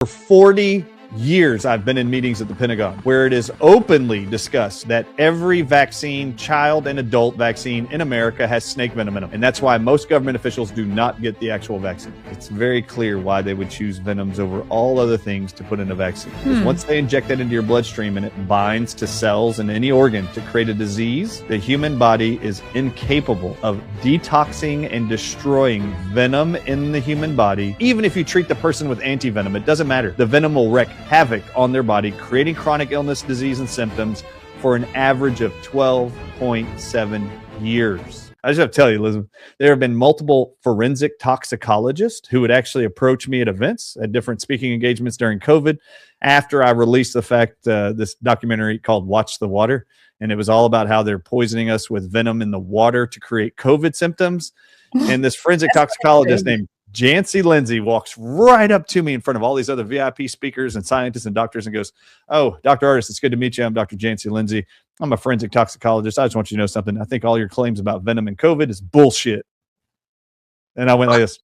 For 40 years, I've been in meetings at the Pentagon where it is openly discussed that every vaccine, child and adult vaccine in America has snake venom in them. And that's why most government officials do not get the actual vaccine. It's very clear why they would choose venoms over all other things to put in a vaccine. Because once they inject that into your bloodstream and it binds to cells in any organ to create a disease, the human body is incapable of detoxing and destroying venom in the human body. Even if you treat the person with anti-venom, it doesn't matter. The venom will wreak havoc on their body, creating chronic illness, disease, and symptoms for an average of 12.7 years. I just have to tell you, Elizabeth, there have been multiple forensic toxicologists who would actually approach me at events, at different speaking engagements during COVID, after I released the fact, this documentary called Watch the Water. And it was all about how they're poisoning us with venom in the water to create COVID symptoms. And this forensic toxicologist named Jancy Lindsay walks right up to me in front of all these other VIP speakers and scientists and doctors and goes, "Oh, Dr. Artis, it's good to meet you. I'm Dr. Jancy Lindsay. I'm a forensic toxicologist. I just want you to know something. I think all your claims about venom and COVID is bullshit." And I went like this.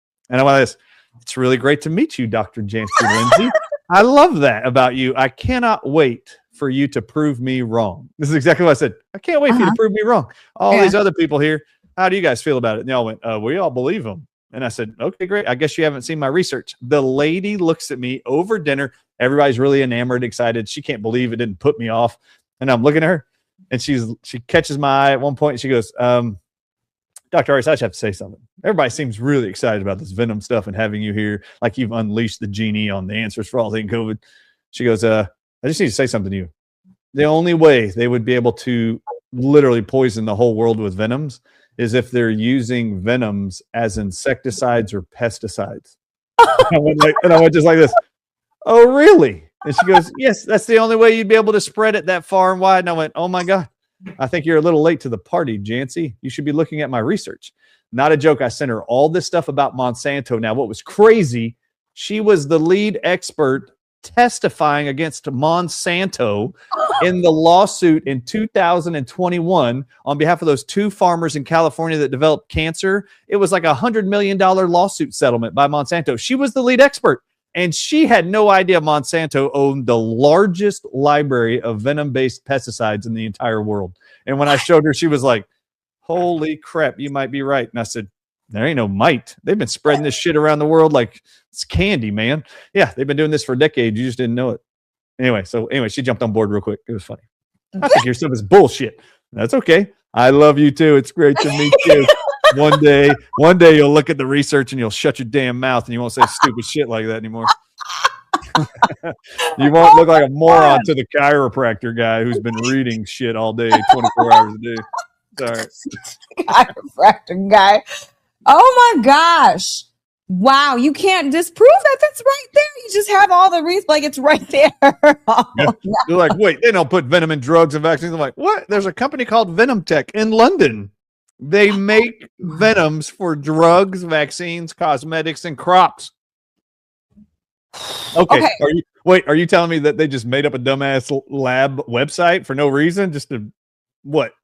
"It's really great to meet you, Dr. Jancy Lindsay. I love that about you. I cannot wait for you to prove me wrong." This is exactly what I said. "I can't wait for you to prove me wrong. All these other people here, how do you guys feel about it?" And they all went, "We all believe them." And I said, "Okay, great. I guess you haven't seen my research." The lady looks at me over dinner. Everybody's really enamored, excited. She can't believe it didn't put me off. And I'm looking at her, and she catches my eye at one point, and she goes, "Dr. Artis, I just have to say something. Everybody seems really excited about this venom stuff and having you here, like you've unleashed the genie on the answers for all things COVID." She goes, "I just need to say something to you. The only way they would be able to literally poison the whole world with venoms is if they're using venoms as insecticides or pesticides." I went just like this. "Oh, really?" And she goes, "Yes, that's the only way you'd be able to spread it that far and wide." And I went, "Oh my God, I think you're a little late to the party, Jancy. You should be looking at my research." Not a joke. I sent her all this stuff about Monsanto. Now, what was crazy, she was the lead expert testifying against Monsanto in the lawsuit in 2021 on behalf of those two farmers in California that developed cancer. It was like $100 million lawsuit settlement by Monsanto. She was the lead expert, and she had no idea Monsanto owned the largest library of venom-based pesticides in the entire world. And when I showed her, she was like, "Holy crap, you might be right." And I said, "There ain't no might. They've been spreading this shit around the world like it's candy, man. Yeah, they've been doing this for decades. You just didn't know it." Anyway, she jumped on board real quick. It was funny. "I think your stuff is bullshit." That's okay. I love you too. It's great to meet you. One day you'll look at the research and you'll shut your damn mouth and you won't say stupid shit like that anymore. You won't look like a moron to the chiropractor guy who's been reading shit all day, 24 hours a day. Sorry. Chiropractor guy. Oh my gosh. Wow. You can't disprove that. That's right there. You just have all the reasons, like it's right there. Yeah. They're like, "Wait, they don't put venom in drugs and vaccines." I'm like, "What? There's a company called Venom Tech in London. They make venoms for drugs, vaccines, cosmetics, and crops." Okay. Are you telling me that they just made up a dumbass lab website for no reason? What?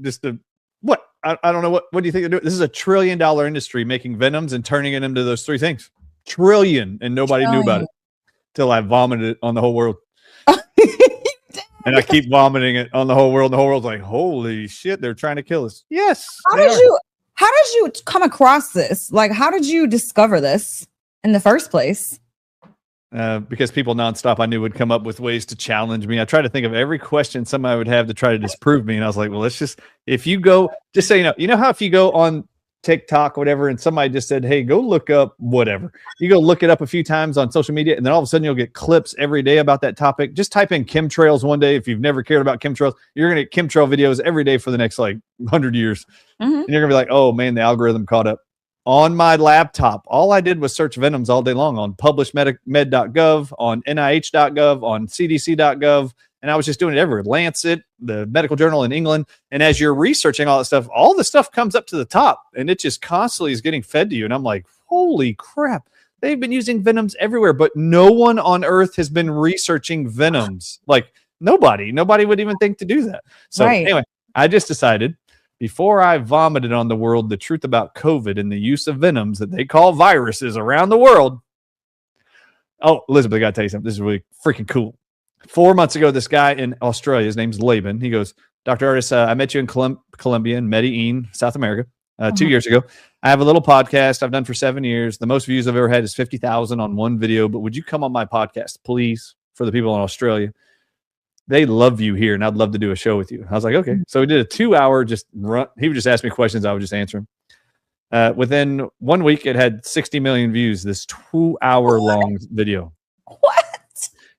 I don't know. What do you think they're doing? This is a $1 trillion industry making venoms and turning it into those three things. Trillion. And nobody knew about it till I vomited it on the whole world. And I keep vomiting it on the whole world. And the whole world's like, "Holy shit, they're trying to kill us." Yes. How did you come across this? Like, how did you discover this in the first place? Because people nonstop I knew would come up with ways to challenge me. I tried to think of every question somebody would have to try to disprove me. And I was like, well, if you go, just so you know how if you go on TikTok, whatever, and somebody just said, "Hey, go look up whatever." You go look it up a few times on social media, and then all of a sudden you'll get clips every day about that topic. Just type in chemtrails one day. If you've never cared about chemtrails, you're going to get chemtrail videos every day for the next 100 years. And you're going to be like, "Oh man, the algorithm caught up." On my laptop, all I did was search venoms all day long on publishedmed.gov, on nih.gov, on cdc.gov, and I was just doing it everywhere. Lancet, the medical journal in England. And as you're researching all that stuff, all the stuff comes up to the top, and it just constantly is getting fed to you. And I'm like, holy crap, they've been using venoms everywhere, but no one on earth has been researching venoms. Like nobody would even think to do that. So anyway, I just decided, before I vomited on the world the truth about COVID and the use of venoms that they call viruses around the world, Oh, Elizabeth, I got to tell you something. This is really freaking cool. 4 months ago, this guy in Australia, his name's Laban. He goes, Dr. Artis, I met you in Colombia, in Medellin, South America, 2 years ago. I have a little podcast I've done for 7 years. The most views I've ever had is 50,000 on one video. But would you come on my podcast, please, for the people in Australia? They love you here, and I'd love to do a show with you. I was like, okay. So we did a 2-hour just run. He would just ask me questions. I would just answer him. Within 1 week, it had 60 million views, this 2-hour long video. What?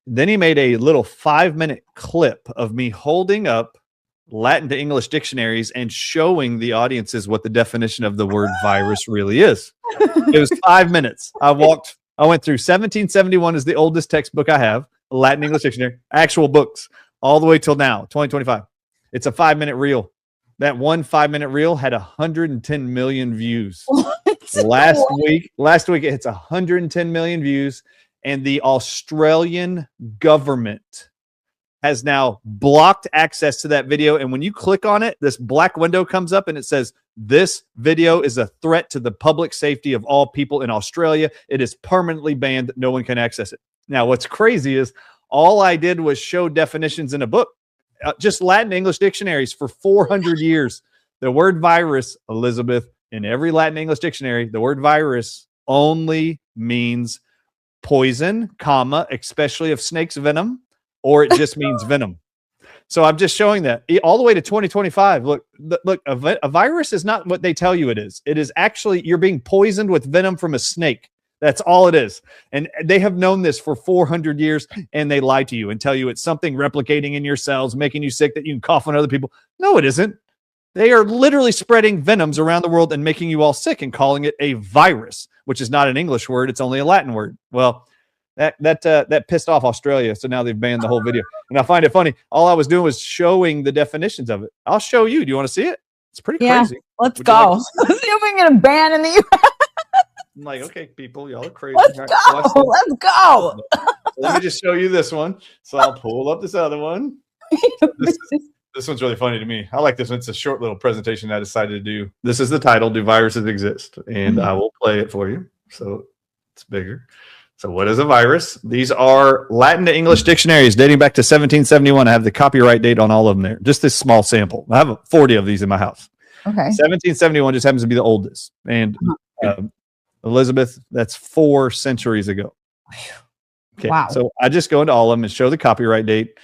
Then he made a little 5-minute clip of me holding up Latin to English dictionaries and showing the audiences what the definition of the word virus really is. It was 5 minutes. I went through 1771 is the oldest textbook I have, Latin English dictionary, actual books, all the way till now, 2025. It's a 5-minute reel. That one 5-minute reel had 110 million views. Last week it hits 110 million views. And the Australian government has now blocked access to that video. And when you click on it, this black window comes up and it says, this video is a threat to the public safety of all people in Australia. It is permanently banned. No one can access it. Now, what's crazy is all I did was show definitions in a book, just Latin English dictionaries for 400 years. The word virus, Elizabeth, in every Latin English dictionary, the word virus only means poison, comma, especially of snake's venom, or it just means venom. So I'm just showing that all the way to 2025. Look, a virus is not what they tell you it is. It is actually, you're being poisoned with venom from a snake. That's all it is. And they have known this for 400 years, and they lie to you and tell you it's something replicating in your cells, making you sick, that you can cough on other people. No, it isn't. They are literally spreading venoms around the world and making you all sick and calling it a virus, which is not an English word. It's only a Latin word. Well, that pissed off Australia. So now they've banned the whole video. And I find it funny. All I was doing was showing the definitions of it. I'll show you. Do you want to see it? It's pretty crazy. Let's go. Let's see if we can get a ban in the US. I'm like, okay, people, y'all are crazy. Let's go. Let's go. Let me just show you this one. So I'll pull up this other one. This one's really funny to me. I like this one. It's a short little presentation I decided to do. This is the title, Do Viruses Exist? And I will play it for you. So it's bigger. So what is a virus? These are Latin to English dictionaries dating back to 1771. I have the copyright date on all of them there. Just this small sample. I have 40 of these in my house. Okay. 1771 just happens to be the oldest. And Elizabeth, that's 4 centuries ago. Okay. Wow. So I just go into all of them and show the copyright date.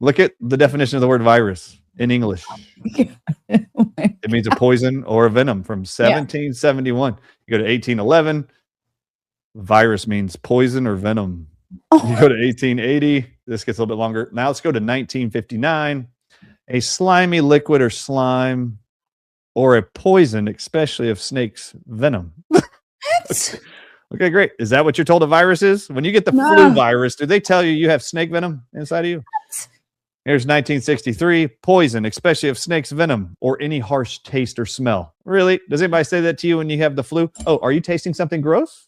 Look at the definition of the word virus in English. It means a poison or a venom from 1771. You go to 1811. Virus means poison or venom. You go to 1880. This gets a little bit longer. Now let's go to 1959. A slimy liquid or slime or a poison, especially of snake's venom. Okay, great. Is that what you're told a virus is? When you get the flu virus, do they tell you have snake venom inside of you? Here's 1963. Poison, especially of snake's venom or any harsh taste or smell. Really? Does anybody say that to you when you have the flu? Oh, are you tasting something gross?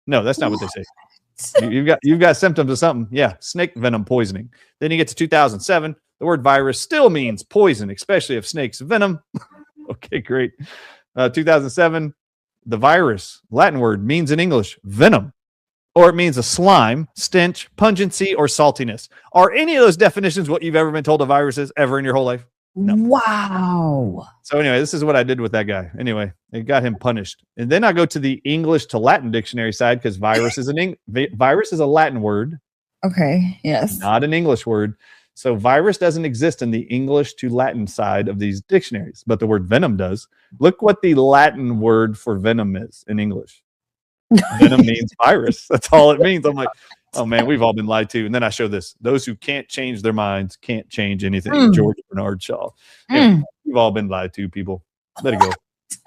No, that's not what they say. You've got symptoms of something. Yeah, snake venom poisoning. Then you get to 2007. The word virus still means poison, especially of snake's venom. Okay, great. 2007. The virus, Latin word, means in English venom, or it means a slime, stench, pungency, or saltiness. Are any of those definitions what you've ever been told a virus is ever in your whole life? No. Wow. So anyway, this is what I did with that guy. Anyway, it got him punished. And then I go to the English to Latin dictionary side because virus is virus is a Latin word. Okay. Yes. Not an English word. So virus doesn't exist in the English to Latin side of these dictionaries, but the word venom does. Look what the Latin word for venom is in English. Venom means virus. That's all it means. I'm like, oh man, we've all been lied to. And then I show this. Those who can't change their minds can't change anything. George Bernard Shaw. Anyway, we've all been lied to, people. Let it go.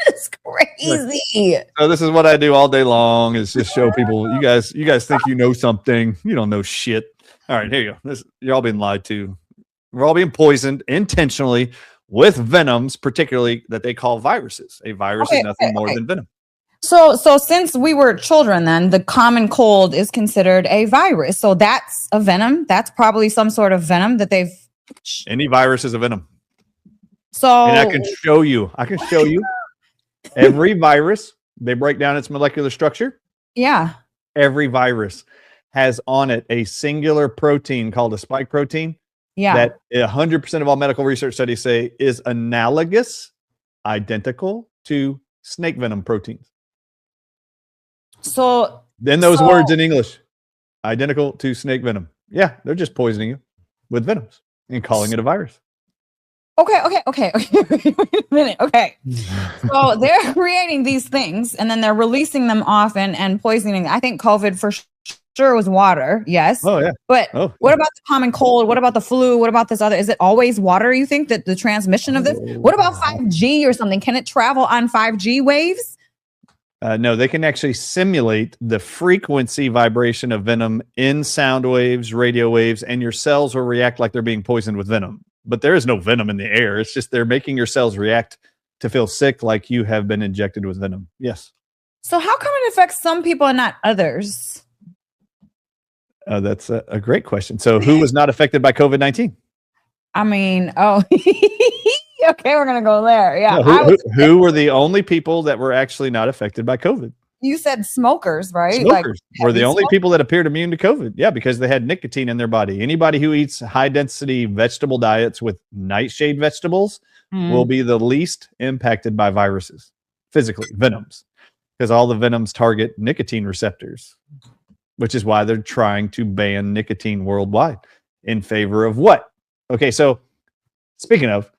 It's crazy. So this is what I do all day long is just show people, you guys think you know something. You don't know shit. All right, here you go. You're all being lied to. We're all being poisoned intentionally with venoms, particularly that they call viruses. A virus is nothing more than venom. So since we were children, then the common cold is considered a virus. So that's a venom. That's probably some sort of venom that they've. Any virus is a venom. So and I can show you every virus. They break down its molecular structure. Yeah. Every virus has on it a singular protein called a spike protein Yeah. that 100% of all medical research studies say is analogous, identical to snake venom proteins. So Then those words in English, identical to snake venom. Yeah, they're just poisoning you with venoms and calling it a virus. Okay. Wait a minute. Okay. So they're creating these things and then they're releasing them off and poisoning. I think COVID for sure was water. Yes. Oh, yeah. But what about the common cold? What about the flu? What about this other? Is it always water, you think, that the transmission of this? What about 5G or something? Can it travel on 5G waves? No, they can actually simulate the frequency vibration of venom in sound waves, radio waves, and your cells will react like they're being poisoned with venom. But there is no venom in the air. It's just they're making your cells react to feel sick like you have been injected with venom. Yes. So how come it affects some people and not others? That's a great question. So who was not affected by COVID-19? I mean, okay, we're going to go there. Yeah. No, who were the only people that were actually not affected by COVID? You said smokers, right? Smokers were the only people that appeared immune to COVID. Yeah, because they had nicotine in their body. Anybody who eats high-density vegetable diets with nightshade vegetables will be the least impacted by viruses, physically, venoms, because all the venoms target nicotine receptors, which is why they're trying to ban nicotine worldwide in favor of what? Okay, so speaking of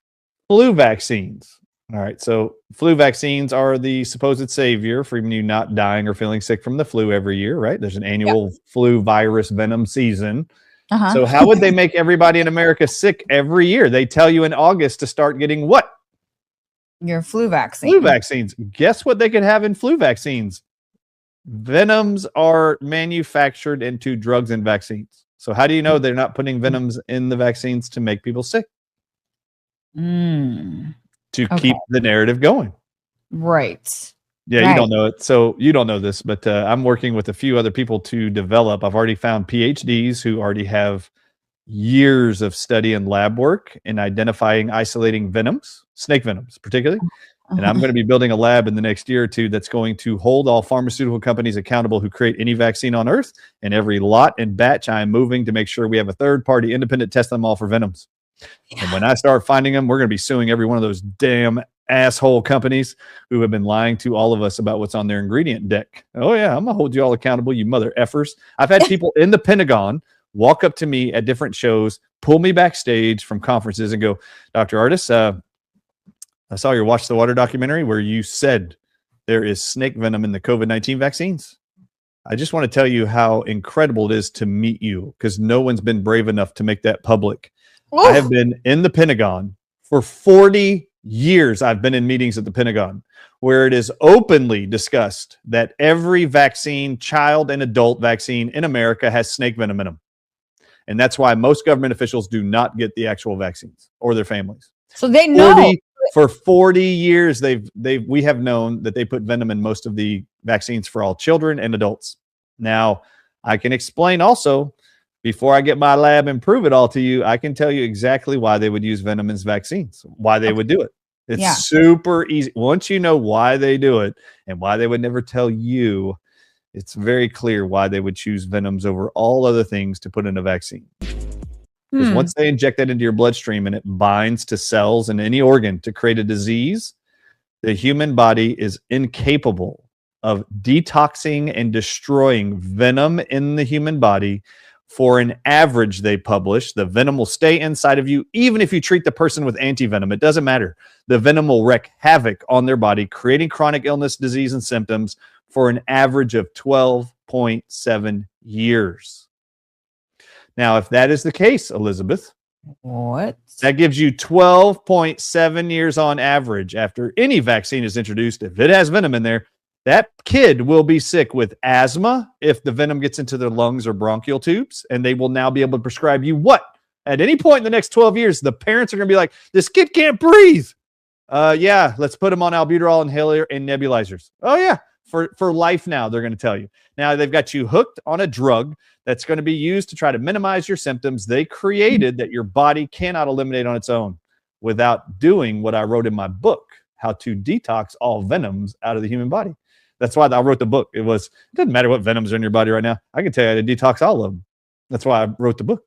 flu vaccines. All right, so flu vaccines are the supposed savior for you not dying or feeling sick from the flu every year, right? There's an annual flu virus venom season. So how would they make everybody in America sick every year? They tell you in August to start getting what? Your flu vaccine. Flu vaccines. Guess what they could have in flu vaccines? Venoms are manufactured into drugs and vaccines. So how do you know they're not putting venoms in the vaccines to make people sick? To keep the narrative going. Right. Yeah, you don't know it. So you don't know this, but I'm working with a few other people to develop. I've already found PhDs who already have years of study and lab work in identifying, isolating venoms, snake venoms particularly. And I'm going to be building a lab in the next year or two that's going to hold all pharmaceutical companies accountable who create any vaccine on Earth. And every lot and batch I am moving to make sure we have a third-party independent test them all for venoms. And when I start finding them, we're going to be suing every one of those damn asshole companies who have been lying to all of us about what's on their ingredient deck. Oh, yeah, I'm going to hold you all accountable, you mother effers. I've had people in the Pentagon walk up to me at different shows, pull me backstage from conferences and go, Dr. Artis, I saw your Watch the Water documentary where you said there is snake venom in the COVID-19 vaccines. I just want to tell you how incredible it is to meet you because no one's been brave enough to make that public. I have been in the Pentagon for 40 years. I've been in meetings at the Pentagon where it is openly discussed that every vaccine, child and adult vaccine in America has snake venom in them. And that's why most government officials do not get the actual vaccines or their families. So they know. For 40 years, we have known that they put venom in most of the vaccines for all children and adults. Now, I can explain also, before I get my lab and prove it all to you, I can tell you exactly why they would use venom as vaccines, why they would do it. It's super easy. Once you know why they do it and why they would never tell you, it's very clear why they would choose venoms over all other things to put in a vaccine. Because once they inject that into your bloodstream and it binds to cells in any organ to create a disease, the human body is incapable of detoxing and destroying venom in the human body. For an average, they publish, the venom will stay inside of you, even if you treat the person with anti-venom. It doesn't matter. The venom will wreak havoc on their body, creating chronic illness, disease, and symptoms for an average of 12.7 years. Now, if that is the case, Elizabeth, that gives you 12.7 years on average after any vaccine is introduced. If it has venom in there, that kid will be sick with asthma if the venom gets into their lungs or bronchial tubes, and they will now be able to prescribe you what? At any point in the next 12 years, the parents are going to be like, this kid can't breathe. Yeah, let's put him on albuterol inhaler and nebulizers. Oh, yeah, for life now, they're going to tell you. Now, they've got you hooked on a drug that's going to be used to try to minimize your symptoms they created that your body cannot eliminate on its own without doing what I wrote in my book, How to Detox All Venoms Out of the Human Body. That's why I wrote the book. It doesn't matter what venoms are in your body right now. I can tell you how to detox all of them. That's why I wrote the book.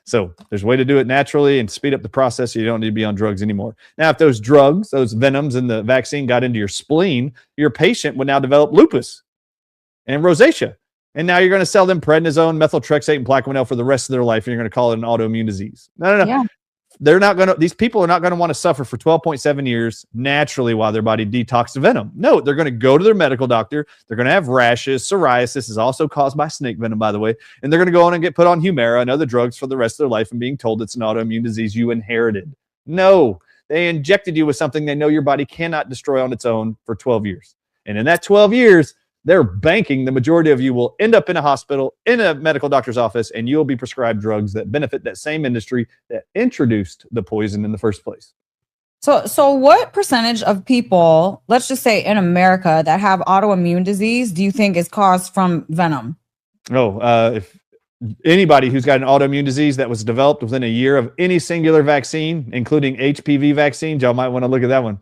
So there's a way to do it naturally and speed up the process so you don't need to be on drugs anymore. Now, if those drugs, those venoms in the vaccine got into your spleen, your patient would now develop lupus and rosacea. And now you're going to sell them prednisone, methotrexate, and Plaquenil for the rest of their life, and you're going to call it an autoimmune disease. No. Yeah. These people are not going to want to suffer for 12.7 years naturally while their body detoxes venom. No, they're going to go to their medical doctor. They're going to have rashes. Psoriasis is also caused by snake venom, by the way. And they're going to go on and get put on Humira and other drugs for the rest of their life and being told it's an autoimmune disease you inherited. No, they injected you with something they know your body cannot destroy on its own for 12 years. And in that 12 years, they're banking the majority of you will end up in a hospital, in a medical doctor's office, and you'll be prescribed drugs that benefit that same industry that introduced the poison in the first place. So what percentage of people, let's just say in America, that have autoimmune disease, do you think is caused from venom? If anybody who's got an autoimmune disease that was developed within a year of any singular vaccine, including HPV vaccines, y'all might want to look at that one.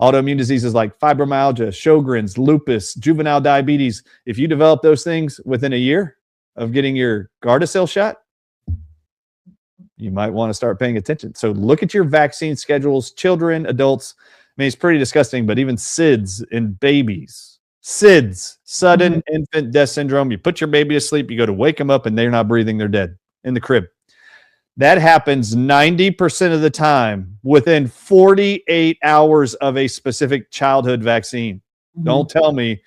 Autoimmune diseases like fibromyalgia, Sjogren's, lupus, juvenile diabetes. If you develop those things within a year of getting your Gardasil shot, you might want to start paying attention. So look at your vaccine schedules, children, adults. I mean, it's pretty disgusting, but even SIDS in babies. SIDS, sudden infant death syndrome. You put your baby to sleep, you go to wake them up, and they're not breathing, they're dead in the crib. That happens 90% of the time within 48 hours of a specific childhood vaccine. Don't tell me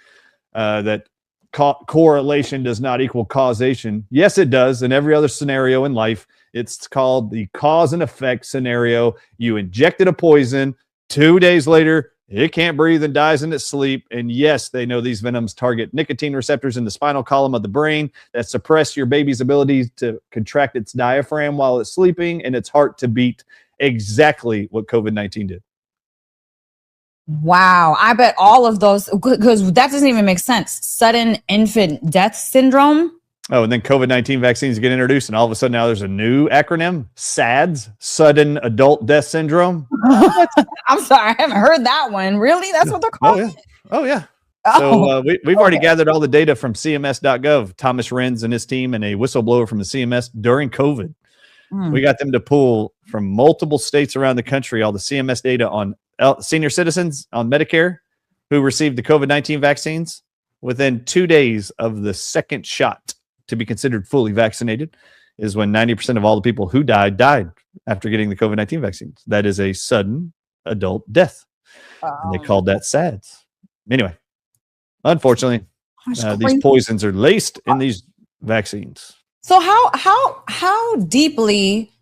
that correlation does not equal causation. Yes, it does. In every other scenario in life, it's called the cause and effect scenario. You injected a poison. 2 days later, it can't breathe and dies in its sleep. And yes, they know these venoms target nicotine receptors in the spinal column of the brain that suppress your baby's ability to contract its diaphragm while it's sleeping and its heart to beat, exactly what COVID-19 did. Wow. I bet all of those, because that doesn't even make sense. Sudden infant death syndrome. Oh, and then COVID-19 vaccines get introduced, and all of a sudden now there's a new acronym, SADS, Sudden Adult Death Syndrome. I'm sorry, I haven't heard that one. Really? That's what they're calling it? Oh, yeah. So we've already gathered all the data from CMS.gov, Thomas Renz and his team, and a whistleblower from the CMS during COVID. We got them to pull from multiple states around the country all the CMS data on senior citizens on Medicare who received the COVID-19 vaccines within 2 days of the second shot to be considered fully vaccinated is when 90% of all the people who died after getting the COVID-19 vaccines. That is a sudden adult death. And they called that SADS. Anyway, unfortunately, these poisons are laced in these vaccines. So how deeply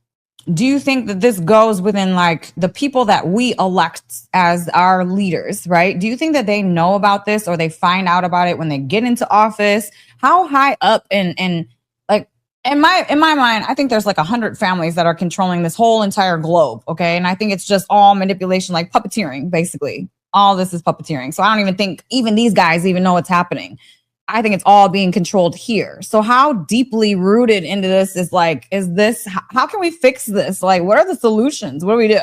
do you think that this goes within like the people that we elect as our leaders, right? Do you think that they know about this or they find out about it when they get into office? How high up in like in my mind, I think there's like 100 families that are controlling this whole entire globe. Okay. And I think it's just all manipulation, like puppeteering, basically. All this is puppeteering. So I don't even think even these guys even know what's happening. I think it's all being controlled here. So how deeply rooted into this is this, how can we fix this? Like, what are the solutions? What do we do?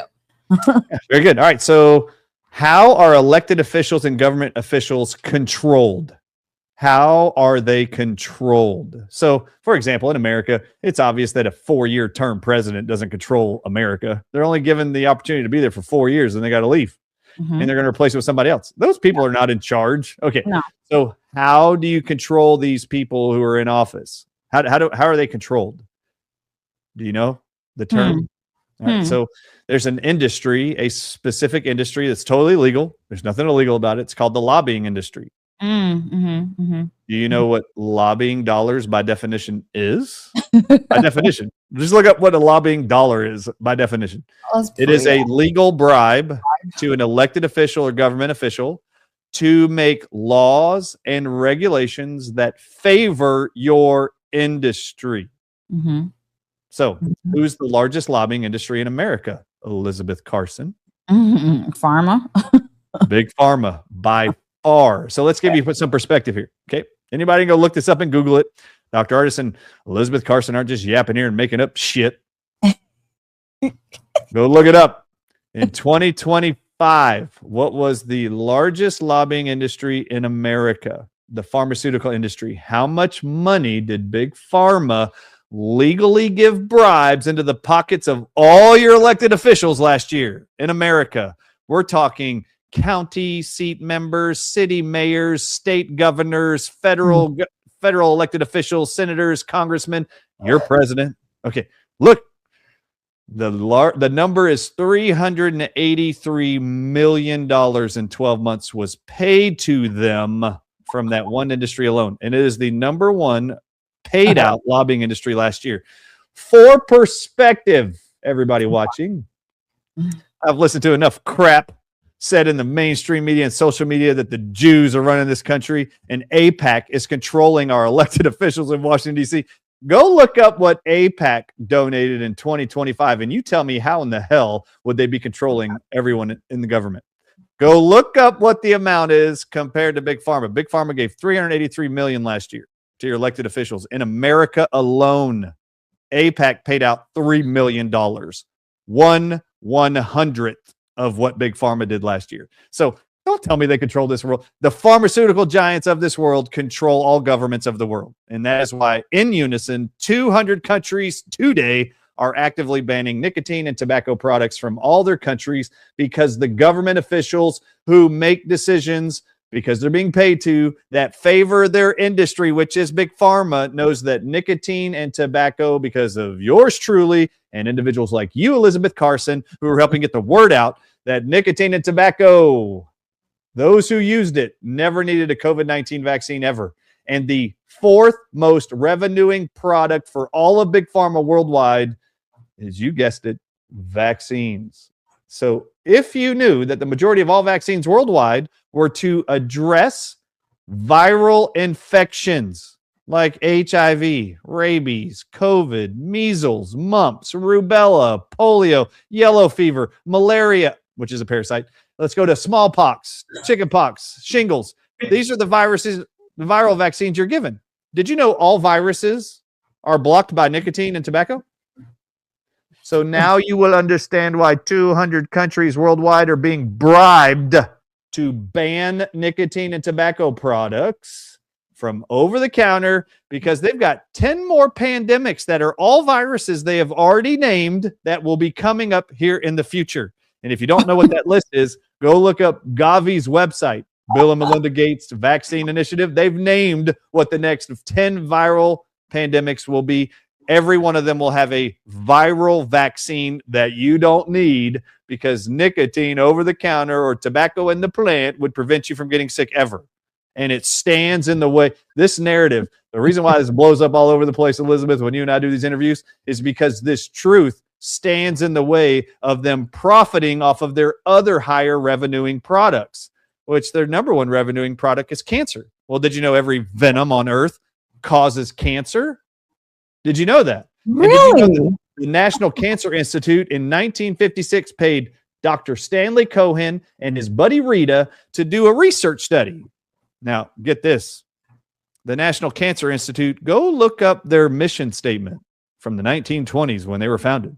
Very good. All right. So how are elected officials and government officials controlled? How are they controlled? So, for example, in America, it's obvious that a 4-year term president doesn't control America. They're only given the opportunity to be there for 4 years and they got to leave. And they're going to replace it with somebody else. Those people are not in charge. Okay. No. So how do you control these people who are in office? How are they controlled? Do you know the term? All right, so there's an industry, a specific industry that's totally legal. There's nothing illegal about it. It's called the lobbying industry. Do you know what lobbying dollars by definition is? By definition, just look up what a lobbying dollar is by definition. It is a legal bribe to an elected official or government official to make laws and regulations that favor your industry. So who's the largest lobbying industry in America? Elizabeth Carson. Pharma. Big pharma by far. So let's give you some perspective here. Okay. Anybody can go look this up and Google it. Dr. Artis and Elizabeth Carson aren't just yapping here and making up shit. Go look it up. In 2025, 5. What was the largest lobbying industry in America? The pharmaceutical industry. How much money did Big Pharma legally give bribes into the pockets of all your elected officials last year in America? We're talking county seat members, city mayors, state governors, federal elected officials, senators, congressmen, your president. Okay, look, the number is $383 million in 12 months was paid to them from that one industry alone. And it is the number one paid out lobbying industry last year. For perspective, everybody watching, I've listened to enough crap said in the mainstream media and social media that the Jews are running this country and AIPAC is controlling our elected officials in Washington, D.C. Go look up what AIPAC donated in 2025, and you tell me how in the hell would they be controlling everyone in the government. Go look up what the amount is compared to Big Pharma. Big Pharma gave $383 million last year to your elected officials. In America alone, AIPAC paid out $3 million. 1/100th of what Big Pharma did last year. So don't tell me they control this world. The pharmaceutical giants of this world control all governments of the world. And that is why, in unison, 200 countries today are actively banning nicotine and tobacco products from all their countries because the government officials who make decisions, because they're being paid to, that favor their industry, which is Big Pharma, knows that nicotine and tobacco, because of yours truly and individuals like you, Elizabeth Carson, who are helping get the word out that nicotine and tobacco, those who used it never needed a COVID-19 vaccine ever. And the fourth most revenuing product for all of Big Pharma worldwide is, you guessed it, vaccines. So if you knew that the majority of all vaccines worldwide were to address viral infections like HIV, rabies, COVID, measles, mumps, rubella, polio, yellow fever, malaria, which is a parasite. Let's go to smallpox, chickenpox, shingles. These are the viruses, the viral vaccines you're given. Did you know all viruses are blocked by nicotine and tobacco? So now you will understand why 200 countries worldwide are being bribed to ban nicotine and tobacco products from over the counter, because they've got 10 more pandemics that are all viruses they have already named that will be coming up here in the future. And if you don't know what that list is, go look up Gavi's website, Bill and Melinda Gates Vaccine Initiative. They've named what the next 10 viral pandemics will be. Every one of them will have a viral vaccine that you don't need, because nicotine over the counter or tobacco in the plant would prevent you from getting sick ever. And it stands in the way. This narrative, the reason why this blows up all over the place, Elizabeth, when you and I do these interviews, is because this truth stands in the way of them profiting off of their other higher revenuing products, which their number one revenuing product is cancer. Well, did you know every venom on earth causes cancer? Did you know that? Really? Did you know that the National Cancer Institute in 1956 paid Dr. Stanley Cohen and his buddy Rita to do a research study? Now, get this. The National Cancer Institute, go look up their mission statement from the 1920s when they were founded.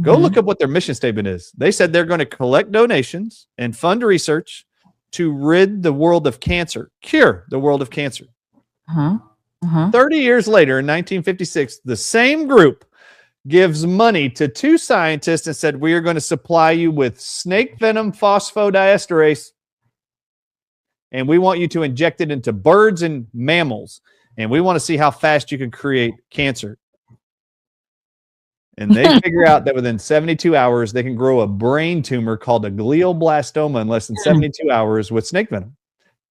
Go look up what their mission statement is. They said they're going to collect donations and fund research to rid the world of cancer, cure the world of cancer. 30 years later, in 1956, the same group gives money to two scientists and said, we are going to supply you with snake venom phosphodiesterase, and we want you to inject it into birds and mammals, and we want to see how fast you can create cancer. And they figure out that within 72 hours, they can grow a brain tumor called a glioblastoma in less than 72 hours with snake venom.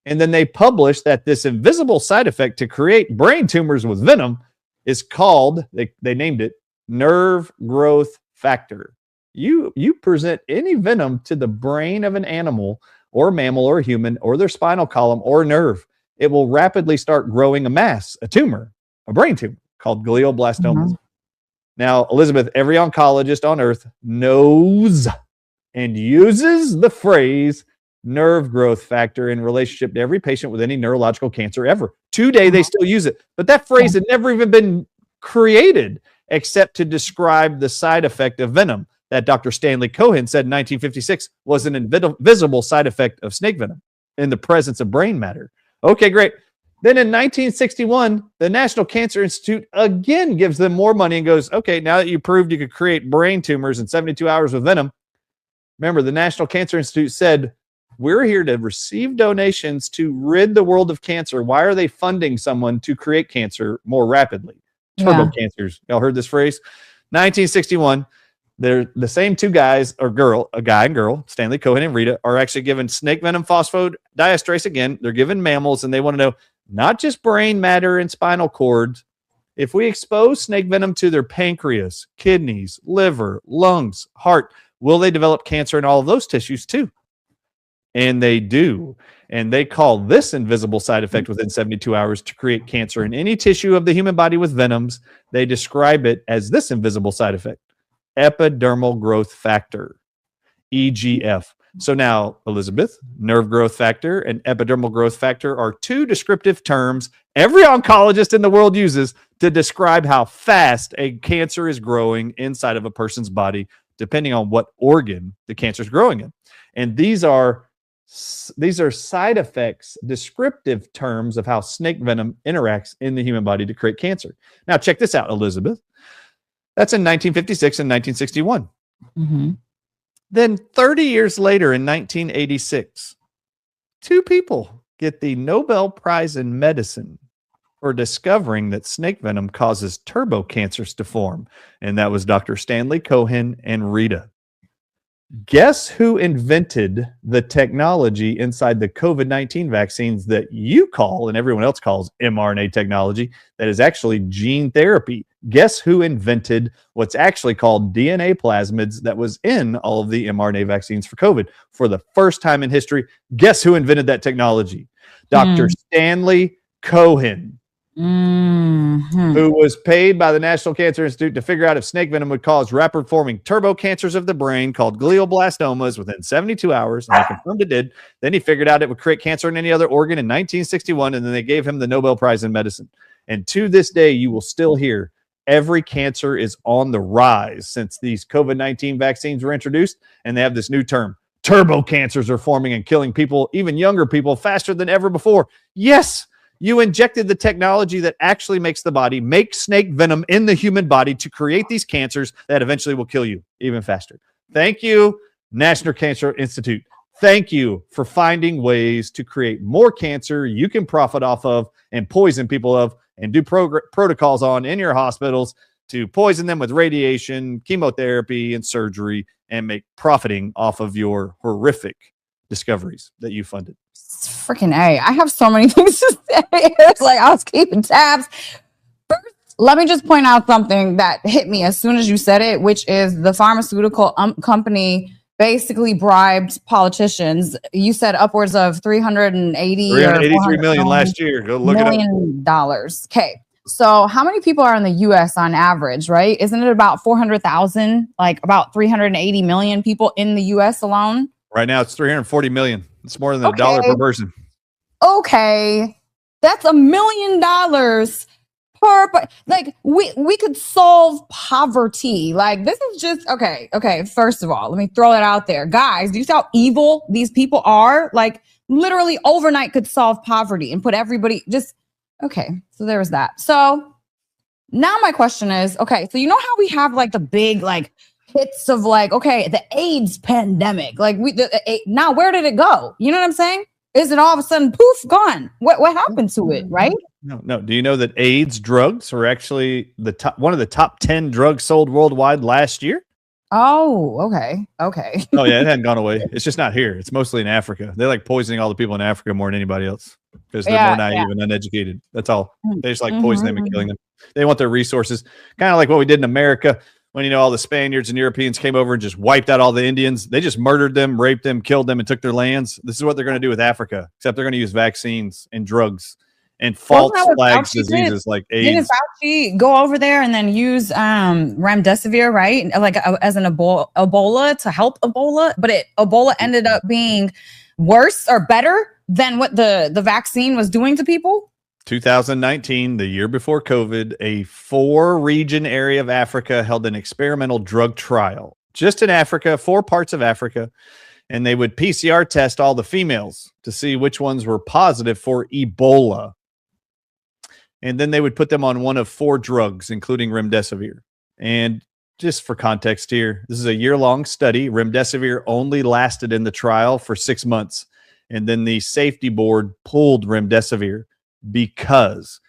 And then they publish that this invisible side effect to create brain tumors with venom is called, they named it, nerve growth factor. You present any venom to the brain of an animal or mammal or human or their spinal column or nerve, it will rapidly start growing a mass, a tumor, a brain tumor called glioblastomas. Now, Elizabeth, every oncologist on earth knows and uses the phrase nerve growth factor in relationship to every patient with any neurological cancer ever. Today, they still use it. But that phrase had never even been created except to describe the side effect of venom. that Dr. Stanley Cohen said in 1956 was an invisible side effect of snake venom in the presence of brain matter. Okay, great. Then in 1961, the National Cancer Institute again gives them more money and goes, okay, now that you proved you could create brain tumors in 72 hours with venom, remember the National Cancer Institute said, we're here to receive donations to rid the world of cancer. Why are they funding someone to create cancer more rapidly? Turbo cancers. Y'all heard this phrase? 1961, they're the same two guys or girl, a guy and girl, Stanley Cohen and Rita, are actually given snake venom phosphodiesterase again. They're given mammals, and they want to know not just brain matter and spinal cords. If we expose snake venom to their pancreas, kidneys, liver, lungs, heart, will they develop cancer in all of those tissues too? And they do. And they call this invisible side effect within 72 hours to create cancer in any tissue of the human body with venoms. They describe it as this invisible side effect, epidermal growth factor, EGF. So now, Elizabeth, nerve growth factor and epidermal growth factor are two descriptive terms every oncologist in the world uses to describe how fast a cancer is growing inside of a person's body, depending on what organ the cancer is growing in. And these are side effects, descriptive terms of how snake venom interacts in the human body to create cancer. Now, check this out, Elizabeth. That's in 1956 and 1961. Mm-hmm. Then 30 years later in 1986, two people get the Nobel Prize in Medicine for discovering that snake venom causes turbo cancers to form. And that was Dr. Stanley Cohen and Rita. Guess who invented the technology inside the COVID-19 vaccines that you call and everyone else calls mRNA technology that is actually gene therapy? Guess who invented what's actually called DNA plasmids that was in all of the mRNA vaccines for COVID for the first time in history? Guess who invented that technology? Dr. Stanley Cohen, who was paid by the National Cancer Institute to figure out if snake venom would cause rapid-forming turbo cancers of the brain called glioblastomas within 72 hours, and he confirmed it did. Then he figured out it would create cancer in any other organ in 1961, and then they gave him the Nobel Prize in Medicine. And to this day, you will still hear every cancer is on the rise since these COVID-19 vaccines were introduced, and they have this new term. Turbo cancers are forming and killing people, even younger people, faster than ever before. Yes, you injected the technology that actually makes the body make snake venom in the human body to create these cancers that eventually will kill you even faster. Thank you, National Cancer Institute. Thank you for finding ways to create more cancer you can profit off of and poison people of and do protocols on in your hospitals to poison them with radiation, chemotherapy, and surgery and make profiting off of your horrific discoveries that you funded. Freaking A. I have so many things to say. It's like I was keeping tabs. First, let me just point out something that hit me as soon as you said it, which is the pharmaceutical company basically bribed politicians. You said upwards of 383 million last year. Go look it up. Dollars. Okay. So how many people are in the US on average, right? Isn't it about 400,000, like about 380 million people in the US alone? Right now it's 340 million. It's more than $1 per person. Okay. That's $1 million per, like we could solve poverty. Like this is just, okay. First of all, let me throw that out there. Guys, do you see how evil these people are? Like literally overnight could solve poverty and put everybody just, okay. So there was that. So now my question is, okay, so you know how we have like the big, like, hits of like, okay, the AIDS pandemic, like now where did it go? You know what I'm saying? Is it all of a sudden poof gone? What happened to it? Right? No. Do you know that AIDS drugs are actually one of the top 10 drugs sold worldwide last year? Oh, okay. Oh yeah, it hadn't gone away. It's just not here. It's mostly in Africa. They like poisoning all the people in Africa more than anybody else because they're more naive and uneducated. That's all. They just like poisoning them and killing them. They want their resources, kind of like what we did in America. When, all the Spaniards and Europeans came over and just wiped out all the Indians. They just murdered them, raped them, killed them, and took their lands. This is what they're going to do with Africa, except they're going to use vaccines and drugs and false flags diseases like AIDS. Didn't Fauci go over there and then use remdesivir, right? Like as an Ebola to help Ebola, but Ebola ended up being worse or better than what the vaccine was doing to people? 2019, the year before COVID, a 4-region area of Africa held an experimental drug trial just in Africa, 4 parts of Africa. And they would PCR test all the females to see which ones were positive for Ebola. And then they would put them on one of 4 drugs, including remdesivir. And just for context here, this is a year-long study. Remdesivir only lasted in the trial for 6 months. And then the safety board pulled remdesivir because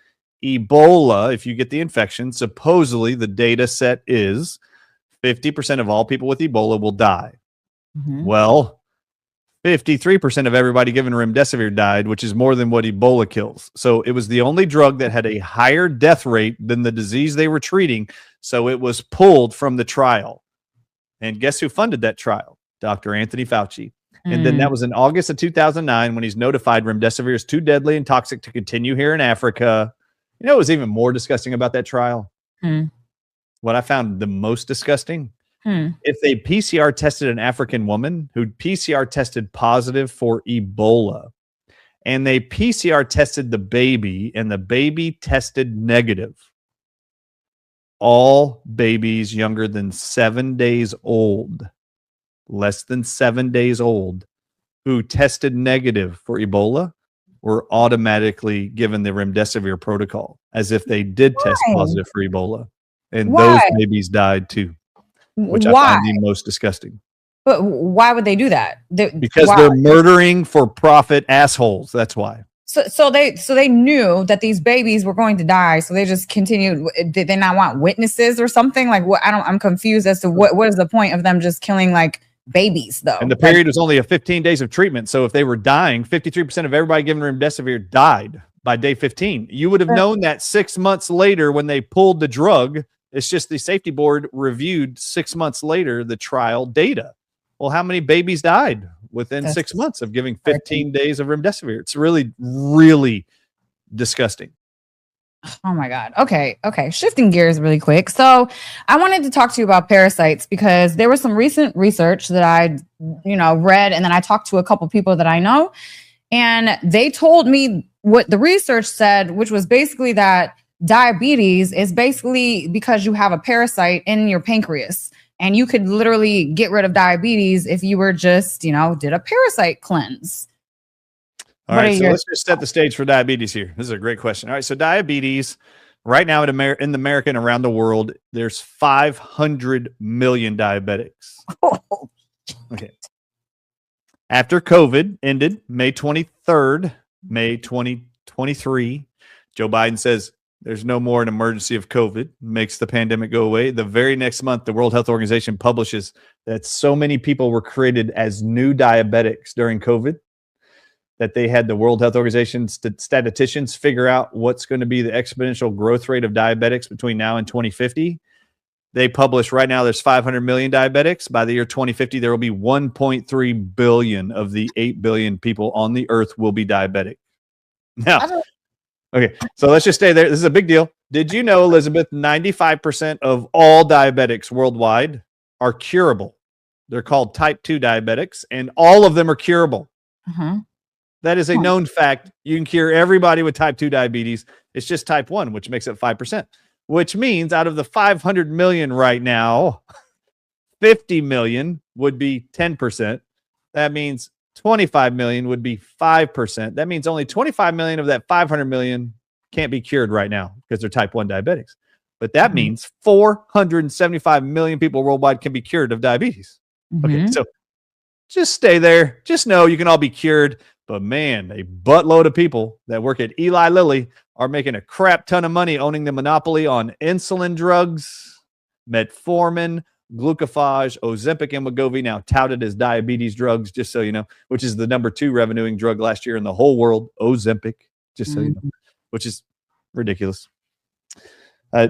Ebola, if you get the infection, supposedly the data set is 50% of all people with Ebola will die. Mm-hmm. Well, 53% of everybody given remdesivir died, which is more than what Ebola kills. So it was the only drug that had a higher death rate than the disease they were treating. So it was pulled from the trial. And guess who funded that trial? Dr. Anthony Fauci. And then that was in August of 2009 when he's notified remdesivir is too deadly and toxic to continue here in Africa. You know what was even more disgusting about that trial? What I found the most disgusting? If they PCR tested an African woman who PCR tested positive for Ebola, and they PCR tested the baby, and the baby tested negative, all babies younger than 7 days old, less than 7 days old, who tested negative for Ebola were automatically given the remdesivir protocol as if they did test positive for Ebola. And those babies died too, which I find the most disgusting. But why would they do that? Because they're murdering for profit assholes. That's why. So they knew that these babies were going to die. So they just continued. Did they not want witnesses or something? Like what? I'm confused as to what is the point of them just killing like babies though. And the period was only 15 days of treatment. So if they were dying, 53% of everybody given remdesivir died by day 15. You would have known that 6 months later when they pulled the drug. It's just the safety board reviewed 6 months later the trial data. Well, how many babies died within 6 months of giving 15 days of remdesivir? It's really, really disgusting. Oh my God. Okay. Shifting gears really quick. So I wanted to talk to you about parasites because there was some recent research that I, read, and then I talked to a couple people that I know, and they told me what the research said, which was basically that diabetes is basically because you have a parasite in your pancreas, and you could literally get rid of diabetes if you were just, did a parasite cleanse. All right, so let's just set the stage for diabetes here. This is a great question. All right, so diabetes, right now in America and around the world, there's 500 million diabetics. Okay. After COVID ended, May 23rd, May 2023, Joe Biden says there's no more an emergency of COVID, makes the pandemic go away. The very next month, the World Health Organization publishes that so many people were created as new diabetics during COVID that they had the World Health Organization statisticians figure out what's going to be the exponential growth rate of diabetics between now and 2050. They publish right now there's 500 million diabetics. By the year 2050, there will be 1.3 billion of the 8 billion people on the earth will be diabetic. Now, okay, so let's just stay there. This is a big deal. Did you know, Elizabeth, 95% of all diabetics worldwide are curable? They're called type 2 diabetics, and all of them are curable. That is a known fact. You can cure everybody with type 2 diabetes. It's just type 1, which makes it 5%, which means out of the 500 million right now, 50 million would be 10%. That means 25 million would be 5%. That means only 25 million of that 500 million can't be cured right now because they're type 1 diabetics. But that means 475 million people worldwide can be cured of diabetes. Okay, so just stay there. Just know you can all be cured. But man, a buttload of people that work at Eli Lilly are making a crap ton of money owning the monopoly on insulin drugs, metformin, glucophage, Ozempic, and Wegovy, now touted as diabetes drugs, just so you know, which is the number 2 revenuing drug last year in the whole world, Ozempic, just so you know, which is ridiculous.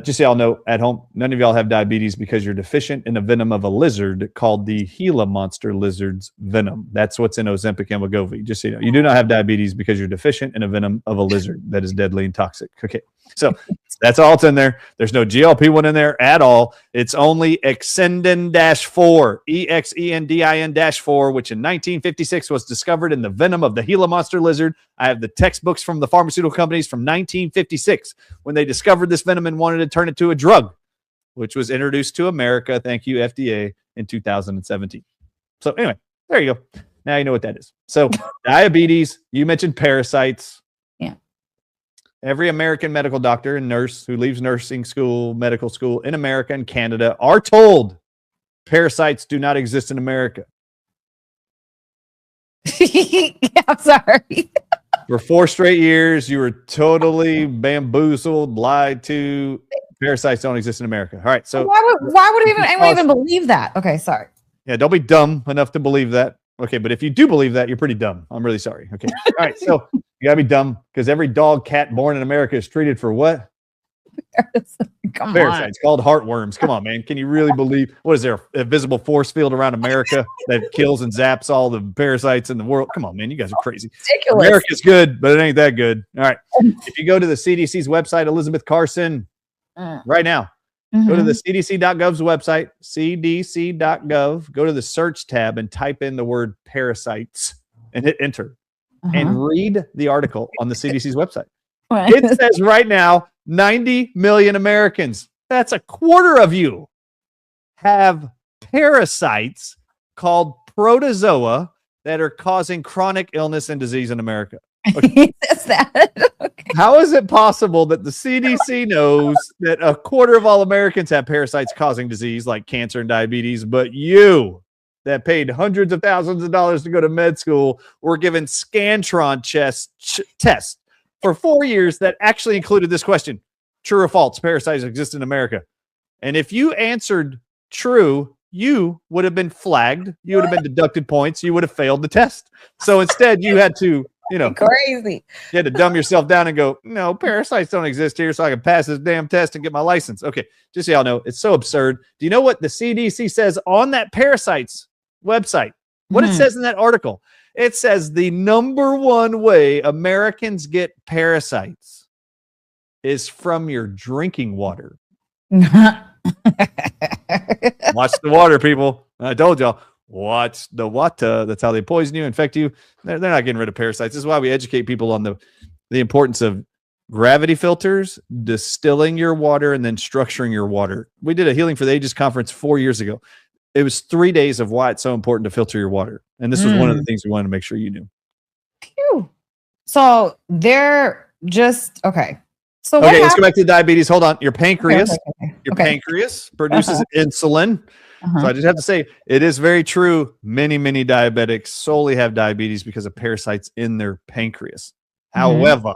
Just so y'all know at home, none of y'all have diabetes because you're deficient in a venom of a lizard called the Gila monster lizard's venom. That's what's in Ozempic and Wegovy. Just so you know, you do not have diabetes because you're deficient in a venom of a lizard that is deadly and toxic. Okay, so that's all it's in there. There's no GLP-1 in there at all. It's only Exendin-4, EXENDIN-4, which in 1956 was discovered in the venom of the Gila monster lizard. I have the textbooks from the pharmaceutical companies from 1956 when they discovered this venom and wanted to turn it to a drug. which was introduced to America, thank you, FDA, in 2017. So anyway, there you go. Now you know what that is. So diabetes, you mentioned parasites. Yeah. Every American medical doctor and nurse who leaves nursing school, medical school in America and Canada are told parasites do not exist in America. Yeah, I'm sorry. For 4 straight years, you were totally bamboozled, lied to. Parasites don't exist in America. All right. So why would anyone even believe that? Okay, sorry. Yeah, don't be dumb enough to believe that. Okay, but if you do believe that, you're pretty dumb. I'm really sorry. Okay. All right. So you gotta be dumb because every dog, cat born in America is treated for what? Come Parasites called heartworms. Come on, man. Can you really believe what is there a visible force field around America that kills and zaps all the parasites in the world? Come on, man. You guys are crazy. Ridiculous. America's good, but it ain't that good. All right. If you go to the CDC's website, Elizabeth Carson, right now, go to the cdc.gov's website, cdc.gov, go to the search tab and type in the word parasites and hit enter and read the article on the CDC's website. It says right now, 90 million Americans, that's a quarter of you, have parasites called protozoa that are causing chronic illness and disease in America. Okay. How is it possible that the CDC knows that a quarter of all Americans have parasites causing disease like cancer and diabetes, but you that paid hundreds of thousands of dollars to go to med school were given Scantron tests for 4 years that actually included this question: true or false, parasites exist in America? And if you answered true, you would have been flagged. You would have been deducted points. You would have failed the test. So instead, you had to, crazy. You had to dumb yourself down and go, no, parasites don't exist here, so I can pass this damn test and get my license. Okay, just so y'all know, it's so absurd. Do you know what the CDC says on that parasites website? What it says in that article? It says the number one way Americans get parasites is from your drinking water. Watch the water, people. I told y'all. Watch the water. That's how they poison you, infect you. They're not getting rid of parasites. This is why we educate people on the importance of gravity filters, distilling your water, and then structuring your water. We did a Healing for the Ages conference 4 years ago. It was 3 days of why it's so important to filter your water. And this was one of the things we wanted to make sure you knew. Phew. So they're just, okay. So let's go back to diabetes. Hold on. Your pancreas, pancreas produces insulin. So I just have to say, it is very true. Many, many diabetics solely have diabetes because of parasites in their pancreas. However,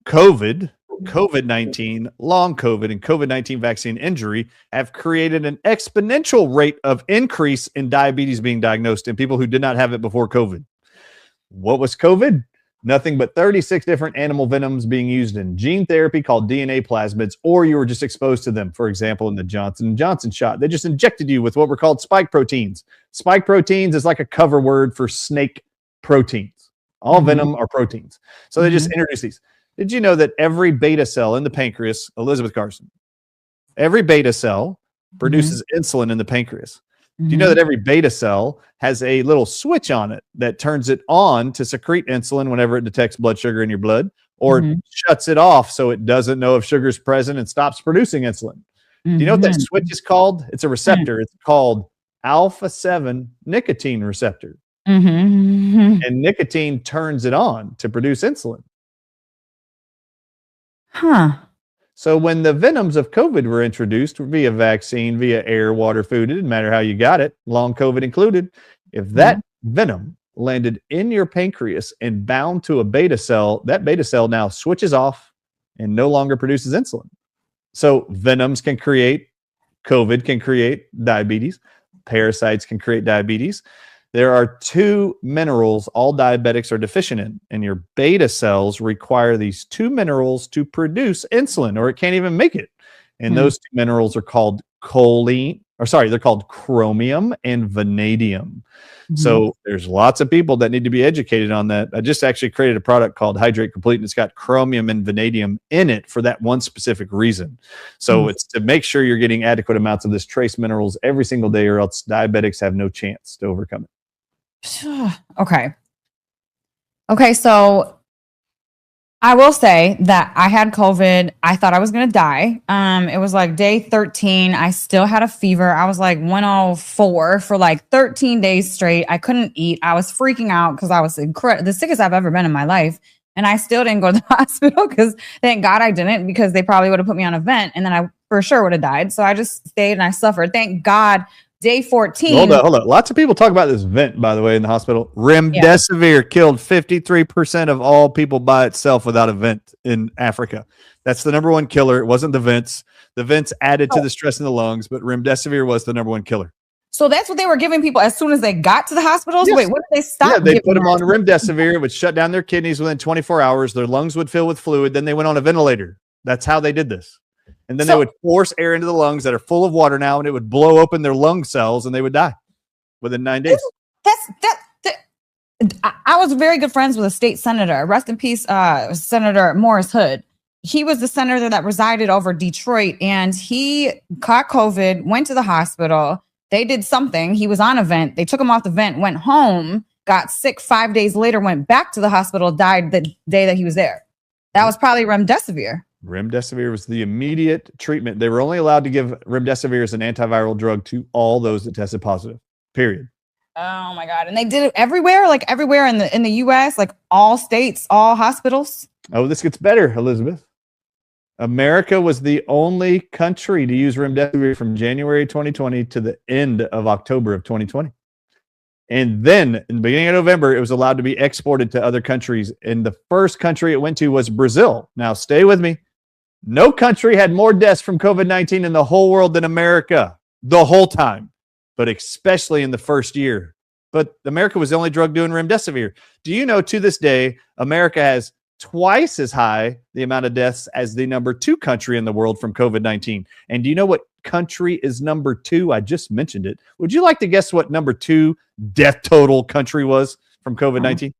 COVID-19, long COVID, and COVID-19 vaccine injury have created an exponential rate of increase in diabetes being diagnosed in people who did not have it before COVID. What was COVID? Nothing but 36 different animal venoms being used in gene therapy called DNA plasmids, or you were just exposed to them. For example, in the Johnson & Johnson shot, they just injected you with what were called spike proteins. Spike proteins is like a cover word for snake proteins. All venom are proteins. So they just introduced these. Did you know that every beta cell in the pancreas, Elizabeth Carson, every beta cell produces insulin in the pancreas? Do you know that every beta cell has a little switch on it that turns it on to secrete insulin whenever it detects blood sugar in your blood, or shuts it off so it doesn't know if sugar is present and stops producing insulin? Do you know what that switch is called? It's a receptor. It's called alpha-7 nicotine receptor. And nicotine turns it on to produce insulin. So when the venoms of COVID were introduced via vaccine, via air, water, food, it didn't matter how you got it, long COVID included, if that venom landed in your pancreas and bound to a beta cell, that beta cell now switches off and no longer produces insulin. So venoms can create, COVID can create diabetes, parasites can create diabetes. There are 2 minerals all diabetics are deficient in, and your beta cells require these 2 minerals to produce insulin, or it can't even make it. And those 2 minerals are called they're called chromium and vanadium. So there's lots of people that need to be educated on that. I just actually created a product called Hydrate Complete, and it's got chromium and vanadium in it for that one specific reason. So it's to make sure you're getting adequate amounts of this trace minerals every single day, or else diabetics have no chance to overcome it. Okay. So I will say that I had COVID. I thought I was going to die. It was like day 13. I still had a fever. I was like 104 for like 13 days straight. I couldn't eat. I was freaking out because I was the sickest I've ever been in my life. And I still didn't go to the hospital because thank God I didn't, because they probably would have put me on a vent and then I for sure would have died. So I just stayed and I suffered. Thank God. Day 14. Hold on. Lots of people talk about this vent, by the way, in the hospital. Remdesivir killed 53% of all people by itself without a vent in Africa. That's the number one killer. It wasn't the vents. The vents added to the stress in the lungs, but remdesivir was the number one killer. So that's what they were giving people as soon as they got to the hospitals? Yes. Wait, what did they stop? Yeah, they put them on remdesivir. It would shut down their kidneys within 24 hours. Their lungs would fill with fluid. Then they went on a ventilator. That's how they did this. And then they would force air into the lungs that are full of water now, and it would blow open their lung cells, and they would die within 9 days. I was very good friends with a state senator. Rest in peace, Senator Morris Hood. He was the senator that resided over Detroit, and he caught COVID, went to the hospital. They did something. He was on a vent. They took him off the vent, went home, got sick 5 days later, went back to the hospital, died the day that he was there. That was probably remdesivir. Remdesivir was the immediate treatment. They were only allowed to give remdesivir as an antiviral drug to all those that tested positive, period. Oh my God. And they did it everywhere, like everywhere in the US, like all states, all hospitals. Oh, this gets better, Elizabeth. America was the only country to use remdesivir from January 2020 to the end of October of 2020. And then in the beginning of November, it was allowed to be exported to other countries. And the first country it went to was Brazil. Now, stay with me. No country had more deaths from COVID-19 in the whole world than America the whole time, but especially in the first year. But America was the only drug doing remdesivir. Do you know to this day, America has twice as high the amount of deaths as the number 2 country in the world from COVID-19? And do you know what country is number 2? I just mentioned it. Would you like to guess what number 2 death total country was from COVID-19?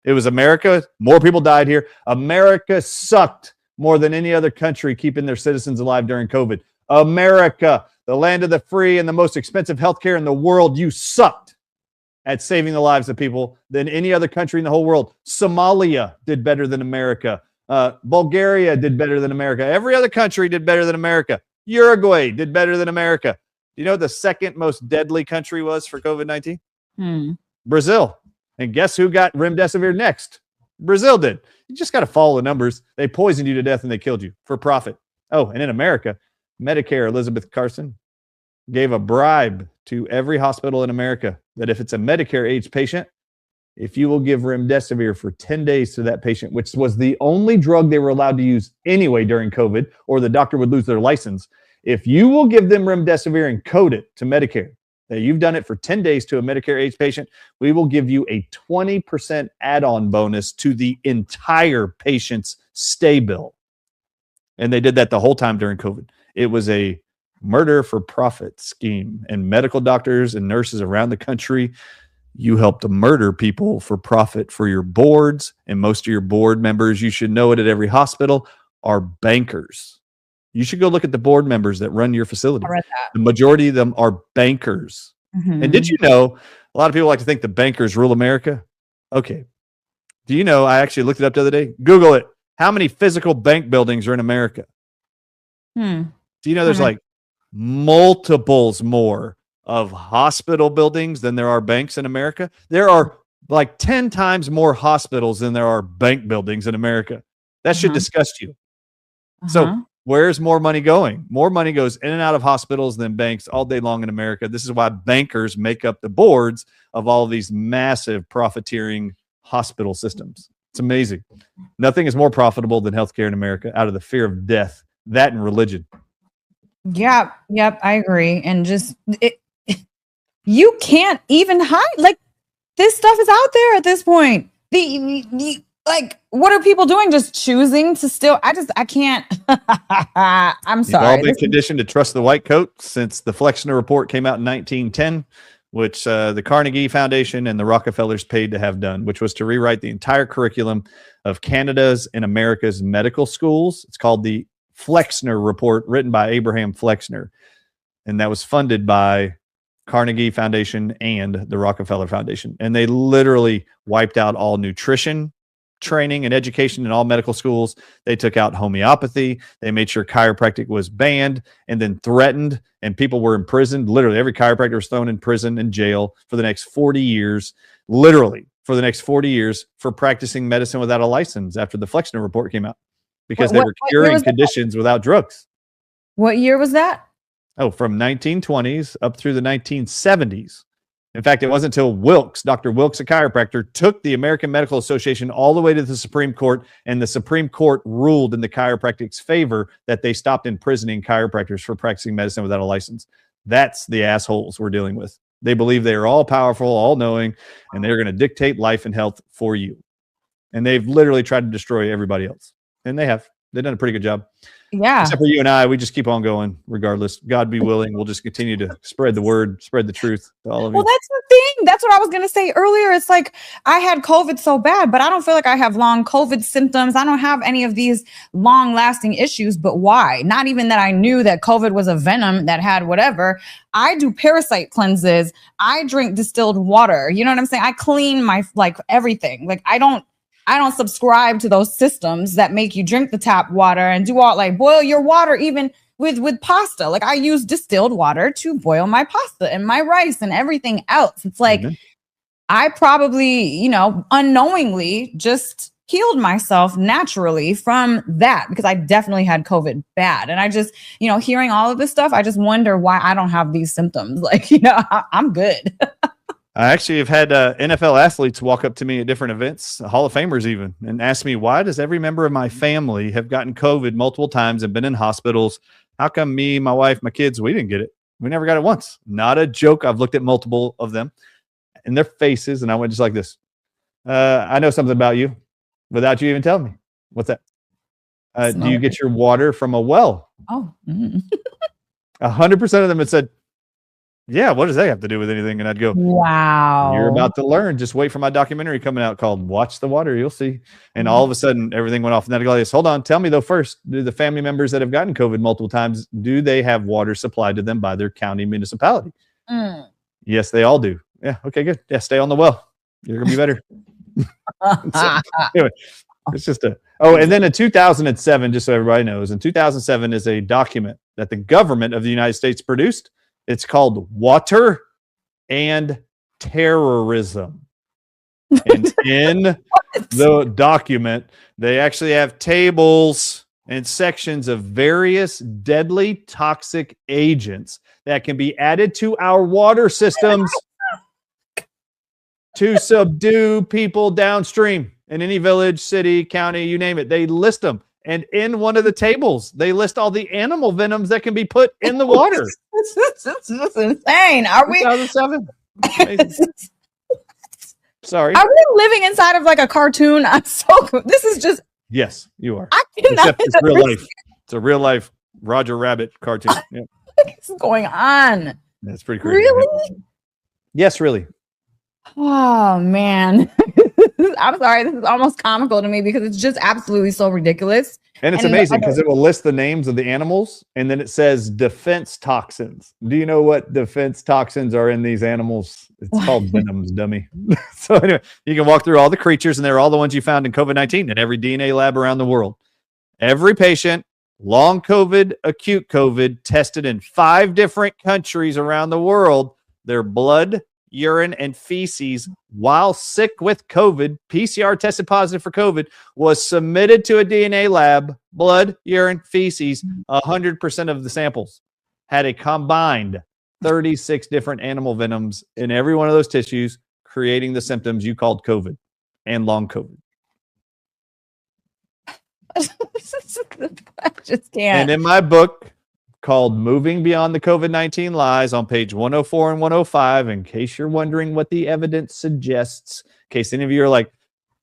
It was America. More people died here. America sucked more than any other country keeping their citizens alive during COVID. America, the land of the free and the most expensive healthcare in the world, you sucked at saving the lives of people than any other country in the whole world. Somalia did better than America. Bulgaria did better than America. Every other country did better than America. Uruguay did better than America. Do you know what the second most deadly country was for COVID-19? Brazil. And guess who got remdesivir next? Brazil did. You just got to follow the numbers. They poisoned you to death and they killed you for profit. Oh, and in America, Medicare, Elizabeth Carson, gave a bribe to every hospital in America that if it's a Medicare-age patient, if you will give remdesivir for 10 days to that patient, which was the only drug they were allowed to use anyway during COVID, or the doctor would lose their license. If you will give them remdesivir and code it to Medicare, that you've done it for 10 days to a Medicare-age patient, we will give you a 20% add-on bonus to the entire patient's stay bill. And they did that the whole time during COVID. It was a murder for profit scheme. And medical doctors and nurses around the country, you help to murder people for profit for your boards. And most of your board members, you should know it at every hospital, are bankers. You should go look at the board members that run your facility. I read that. The majority of them are bankers. And did you know, a lot of people like to think the bankers rule America? Okay. Do you know, I actually looked it up the other day. Google it. How many physical bank buildings are in America? Do you know there's like multiples more of hospital buildings than there are banks in America? There are like 10 times more hospitals than there are bank buildings in America. That should disgust you. So where's more money going? More money goes in and out of hospitals than banks all day long in America. This is why bankers make up the boards of all of these massive profiteering hospital systems. It's amazing. Nothing is more profitable than healthcare in America out of the fear of death, that and religion. Yep, I agree. And just you can't even hide. Like, this stuff is out there at this point. Like, what are people doing? Just choosing to still? I can't. I'm sorry. We've all been conditioned to trust the white coat since the Flexner Report came out in 1910, which the Carnegie Foundation and the Rockefellers paid to have done, which was to rewrite the entire curriculum of Canada's and America's medical schools. It's called the Flexner Report, written by Abraham Flexner. And that was funded by Carnegie Foundation and the Rockefeller Foundation. And they literally wiped out all nutrition, training and education in all medical schools. They took out homeopathy. They made sure chiropractic was banned and then threatened, and people were imprisoned. Literally, every chiropractor was thrown in prison and jail for the next 40 years, literally for the next 40 years for practicing medicine without a license after the Flexner report came out because they were curing conditions without drugs. What year was that? Oh, from 1920s up through the 1970s. In fact, it wasn't until Wilkes, Dr. Wilkes, a chiropractor, took the American Medical Association all the way to the Supreme Court, and the Supreme Court ruled in the chiropractic's favor that they stopped imprisoning chiropractors for practicing medicine without a license. That's the assholes we're dealing with. They believe they are all powerful, all knowing, and they're going to dictate life and health for you. And they've literally tried to destroy everybody else. And they have. They've done a pretty good job. Yeah. Except for you and I, we just keep on going regardless. God be willing, we'll just continue to spread the word, spread the truth to all of you. Well, that's the thing. That's what I was going to say earlier. It's like I had COVID so bad, but I don't feel like I have long COVID symptoms. I don't have any of these long lasting issues. But why? Not even that I knew that COVID was a venom that had whatever. I do parasite cleanses. I drink distilled water. You know what I'm saying? I clean my everything. Like I don't subscribe to those systems that make you drink the tap water and do all boil your water even with pasta. Like I use distilled water to boil my pasta and my rice and everything else. It's like I probably, unknowingly just healed myself naturally from that because I definitely had COVID bad. And I just, hearing all of this stuff, I just wonder why I don't have these symptoms. I'm good. I actually have had NFL athletes walk up to me at different events, Hall of Famers even, and ask me, why does every member of my family have gotten COVID multiple times and been in hospitals? How come me, my wife, my kids, we didn't get it? We never got it once. Not a joke. I've looked at multiple of them in their faces, and I went just like this. I know something about you without you even telling me. What's that? Do you get your water from a well? Oh. 100% of them had said, yeah, what does that have to do with anything? And I'd go, wow, you're about to learn. Just wait for my documentary coming out called Watch the Water. You'll see. And all of a sudden, everything went off. And then I go, hold on. Tell me, though, first, do the family members that have gotten COVID multiple times, do they have water supplied to them by their county municipality? Yes, they all do. Yeah. Okay, good. Yeah, stay on the well. You're going to be better. So, anyway, it's just and then in 2007, just so everybody knows, in 2007 is a document that the government of the United States produced. It's called Water and Terrorism. And in the document, they actually have tables and sections of various deadly toxic agents that can be added to our water systems to subdue people downstream in any village, city, county, you name it. They list them. And in one of the tables, they list all the animal venoms that can be put in the water. This is insane. Are we? 2007. Sorry. Are we living inside of like a cartoon? I'm so. This is just. Yes, you are. I cannot. It's real life. It's a real life Roger Rabbit cartoon. Yeah. What's going on? That's pretty crazy. Really? Yes, really. Oh man. I'm sorry. This is almost comical to me because it's just absolutely so ridiculous. And it's amazing because it will list the names of the animals and then it says defense toxins. Do you know what defense toxins are in these animals? It's called venoms, dummy. So anyway, you can walk through all the creatures and they're all the ones you found in COVID-19 in every DNA lab around the world. Every patient, long COVID, acute COVID, tested in 5 different countries around the world, their blood, urine, and feces while sick with COVID, PCR tested positive for COVID, was submitted to a DNA lab, blood, urine, feces. 100% of the samples had a combined 36 different animal venoms in every one of those tissues, creating the symptoms you called COVID and long COVID. I just can't. And in my book, called Moving Beyond the COVID-19 Lies on page 104 and 105, in case you're wondering what the evidence suggests, in case any of you are like,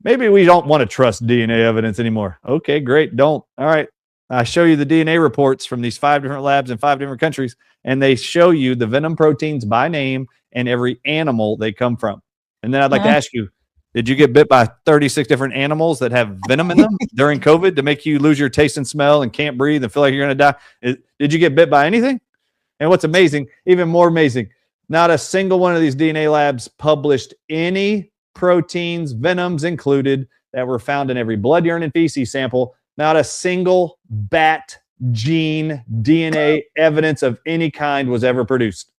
maybe we don't want to trust DNA evidence anymore. Okay, great. Don't. All right. I show you the DNA reports from these 5 different labs in 5 different countries, and they show you the venom proteins by name and every animal they come from. And then I'd like to ask you, did you get bit by 36 different animals that have venom in them during COVID to make you lose your taste and smell and can't breathe and feel like you're going to die? Did you get bit by anything? And what's amazing, even more amazing, not a single one of these DNA labs published any proteins, venoms included, that were found in every blood, urine, and feces sample. Not a single bat gene DNA evidence of any kind was ever produced.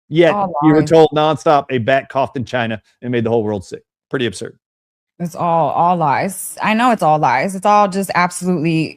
Yet you were told nonstop a bat coughed in China and made the whole world sick. Pretty absurd. It's all lies. I know it's all lies. It's all just absolutely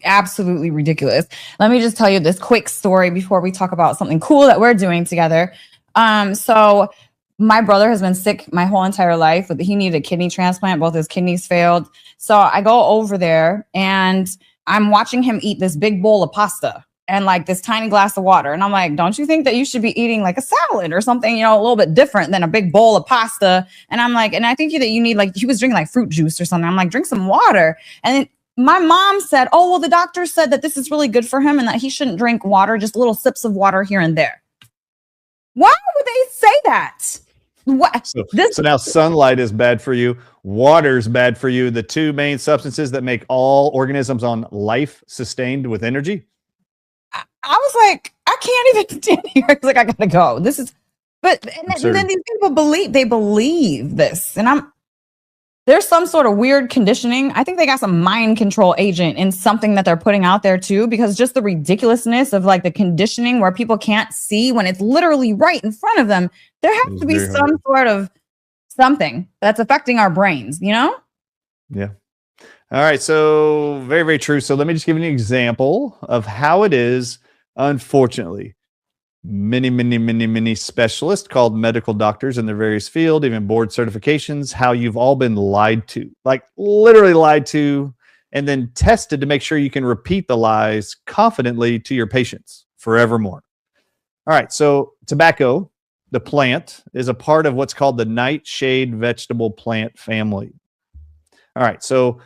ridiculous. Let me just tell you this quick story before we talk about something cool that we're doing together. So my brother has been sick my whole entire life. He needed a kidney transplant. Both his kidneys failed. So I go over there and I'm watching him eat this big bowl of pasta and like this tiny glass of water. And I'm like, don't you think that you should be eating like a salad or something, you know, a little bit different than a big bowl of pasta? And I'm like, and I think that you need, like, he was drinking like fruit juice or something. I'm like, drink some water. And then my mom said, oh, well, the doctor said that this is really good for him and that he shouldn't drink water, just little sips of water here and there. Why would they say that? What? So now sunlight is bad for you. Water's bad for you. The two main substances that make all organisms on life sustained with energy. I was like, I can't even stand here. I was like, I gotta go. This is, but and then these people believe this, and there's some sort of weird conditioning. I think they got some mind control agent in something that they're putting out there too, because just the ridiculousness of like the conditioning where people can't see when it's literally right in front of them. There has to be some sort of something that's affecting our brains, you know? Yeah. All right. So very, very true. So let me just give you an example of how it is. Unfortunately, many specialists called medical doctors in their various field, even board certifications, how you've all been lied to, like literally lied to, and then tested to make sure you can repeat the lies confidently to your patients forevermore. All right. So tobacco, the plant, is a part of what's called the nightshade vegetable plant family. All right. So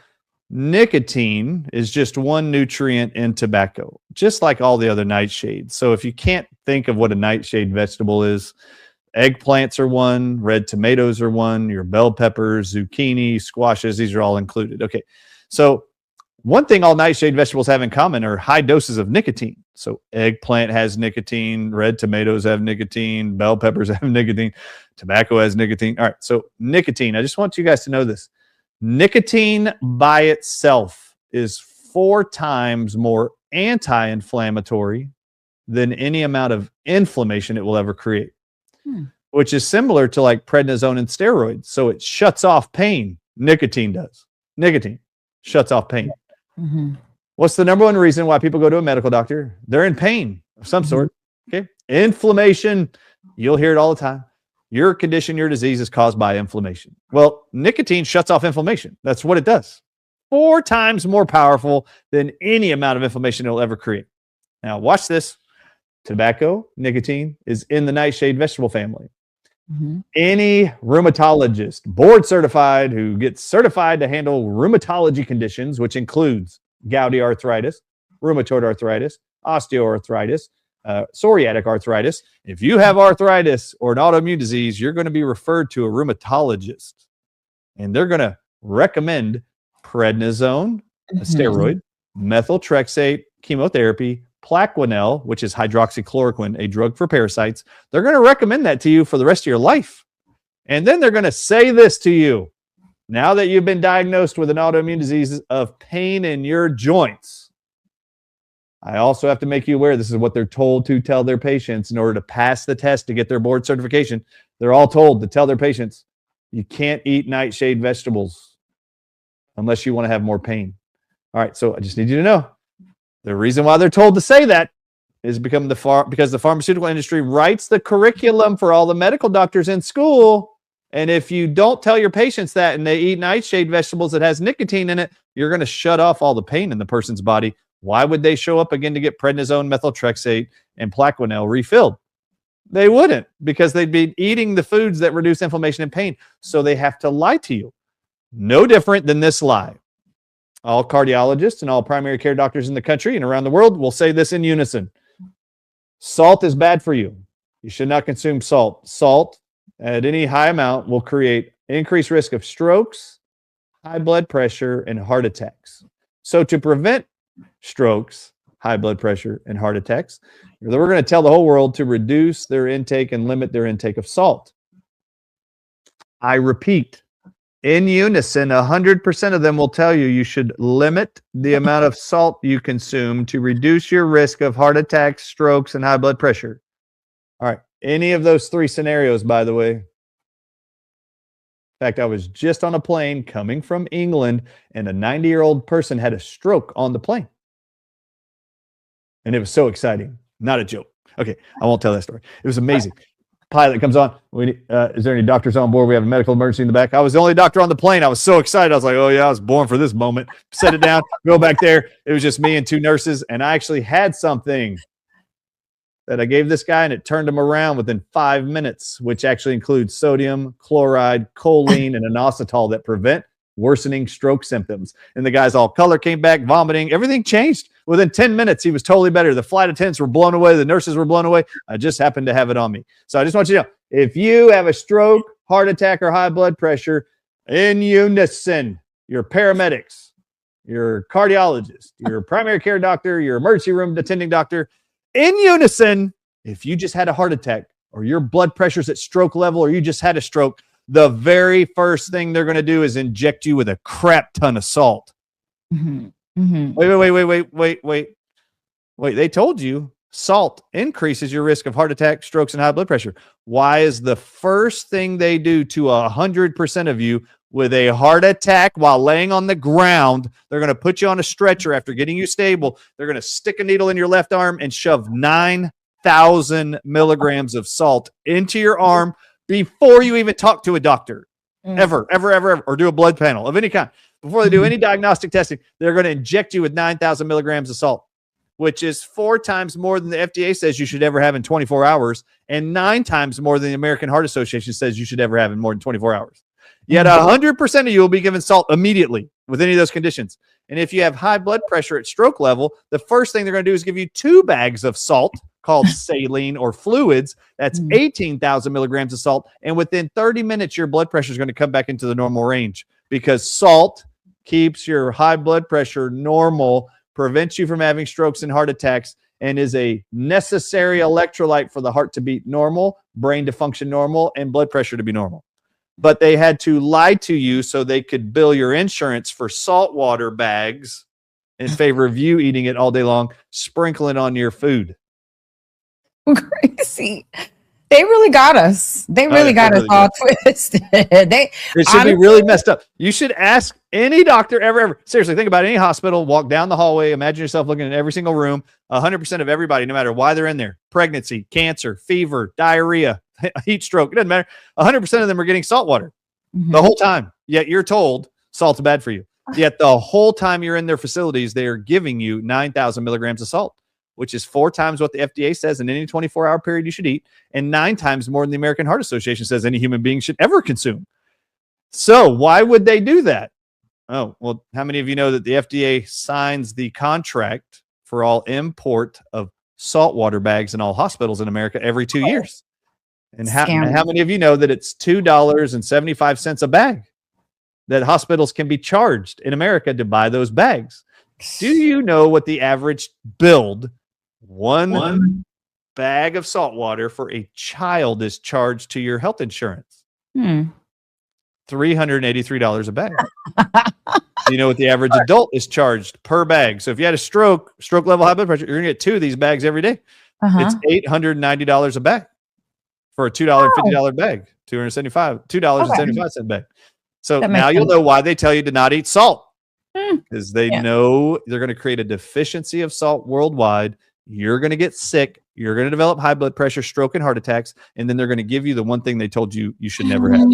nicotine is just one nutrient in tobacco, just like all the other nightshades. So if you can't think of what a nightshade vegetable is, eggplants are one, red tomatoes are one, your bell peppers, zucchini, squashes, these are all included. Okay. So one thing all nightshade vegetables have in common are high doses of nicotine. So eggplant has nicotine, red tomatoes have nicotine, bell peppers have nicotine, tobacco has nicotine. All right. So nicotine, I just want you guys to know this. Nicotine by itself is 4 times more anti-inflammatory than any amount of inflammation it will ever create, which is similar to like prednisone and steroids. So it shuts off pain. Nicotine does. Nicotine shuts off pain. Mm-hmm. What's the number one reason why people go to a medical doctor? They're in pain of some sort. Okay. Inflammation. You'll hear it all the time. Your condition, your disease is caused by inflammation. Well, nicotine shuts off inflammation. That's what it does. 4 times more powerful than any amount of inflammation it'll ever create. Now, watch this. Tobacco, nicotine is in the nightshade vegetable family. Mm-hmm. Any rheumatologist, board certified, who gets certified to handle rheumatology conditions, which includes gouty arthritis, rheumatoid arthritis, osteoarthritis, psoriatic arthritis. If you have arthritis or an autoimmune disease, you're going to be referred to a rheumatologist, and they're going to recommend prednisone, a steroid, methotrexate, chemotherapy, Plaquenil, which is hydroxychloroquine, a drug for parasites. They're going to recommend that to you for the rest of your life. And then they're going to say this to you. Now that you've been diagnosed with an autoimmune disease of pain in your joints, I also have to make you aware this is what they're told to tell their patients in order to pass the test to get their board certification. They're all told to tell their patients, you can't eat nightshade vegetables unless you want to have more pain. All right, so I just need you to know the reason why they're told to say that is because the pharmaceutical industry writes the curriculum for all the medical doctors in school. And if you don't tell your patients that and they eat nightshade vegetables that has nicotine in it, you're going to shut off all the pain in the person's body. Why would they show up again to get prednisone, methotrexate, and Plaquenil refilled? They wouldn't, because they'd be eating the foods that reduce inflammation and pain. So they have to lie to you. No different than this lie. All cardiologists and all primary care doctors in the country and around the world will say this in unison. Salt is bad for you. You should not consume salt. Salt at any high amount will create increased risk of strokes, high blood pressure, and heart attacks. So to prevent strokes, high blood pressure, and heart attacks, we're going to tell the whole world to reduce their intake and limit their intake of salt. I repeat, In unison, 100% of them will tell you should limit the amount of salt you consume to reduce your risk of heart attacks, strokes, and high blood pressure. All right. Any of those three scenarios, by the way. In fact, I was just on a plane coming from England, and a 90-year-old person had a stroke on the plane. And it was so exciting. Not a joke. Okay, I won't tell that story. It was amazing. Pilot comes on. Is there any doctors on board? We have a medical emergency in the back. I was the only doctor on the plane. I was so excited. I was like, oh, yeah, I was born for this moment. Set it down, go back there. It was just me and two nurses, and I actually had something that I gave this guy, and it turned him around within 5 minutes, which actually includes sodium, chloride, choline, and inositol that prevent worsening stroke symptoms. And the guy's all color came back, vomiting. Everything changed. Within 10 minutes, he was totally better. The flight attendants were blown away. The nurses were blown away. I just happened to have it on me. So I just want you to know, if you have a stroke, heart attack, or high blood pressure, in unison, your paramedics, your cardiologist, your primary care doctor, your emergency room attending doctor, in unison, if you just had a heart attack or your blood pressure's at stroke level or you just had a stroke, the very first thing they're going to do is inject you with a crap ton of salt. Mm-hmm. Mm-hmm. Wait. They told you salt increases your risk of heart attack, strokes, and high blood pressure. Why is the first thing they do to 100% of you with a heart attack while laying on the ground, they're going to put you on a stretcher after getting you stable. They're going to stick a needle in your left arm and shove 9,000 milligrams of salt into your arm before you even talk to a doctor, ever, or do a blood panel of any kind. Before they do any diagnostic testing, they're going to inject you with 9,000 milligrams of salt, which is 4 times more than the FDA says you should ever have in 24 hours, and 9 times more than the American Heart Association says you should ever have in more than 24 hours. Yet 100% of you will be given salt immediately with any of those conditions. And if you have high blood pressure at stroke level, the first thing they're going to do is give you 2 bags of salt called saline or fluids. That's 18,000 milligrams of salt. And within 30 minutes, your blood pressure is going to come back into the normal range because salt keeps your high blood pressure normal, prevents you from having strokes and heart attacks, and is a necessary electrolyte for the heart to beat normal, brain to function normal, and blood pressure to be normal. But they had to lie to you so they could bill your insurance for saltwater bags in favor of you eating it all day long, sprinkling on your food. Crazy. They really got us. They really got us all twisted. It should be really messed up. You should ask any doctor ever. Seriously, think about any hospital, walk down the hallway, imagine yourself looking at every single room, 100% of everybody, no matter why they're in there, pregnancy, cancer, fever, diarrhea, heat stroke, it doesn't matter. 100% of them are getting salt water the whole time. Yet you're told salt's bad for you. Yet the whole time you're in their facilities, they are giving you 9,000 milligrams of salt, which is 4 times what the FDA says in any 24-hour period you should eat, and 9 times more than the American Heart Association says any human being should ever consume. So why would they do that? Oh, well, how many of you know that the FDA signs the contract for all import of saltwater bags in all hospitals in America every 2 years? And how many of you know that it's $2.75 a bag that hospitals can be charged in America to buy those bags? Do you know what the average build one bag of salt water for a child is charged to your health insurance? $383 a bag. Do you know what the average adult is charged per bag? So if you had a stroke level high blood pressure, you're going to get 2 of these bags every day. It's $890 a bag for a $2.50 bag, $2.75 bag. So now you'll know why they tell you to not eat salt. Because they know they're going to create a deficiency of salt worldwide. You're going to get sick. You're going to develop high blood pressure, stroke, and heart attacks. And then they're going to give you the one thing they told you you should never have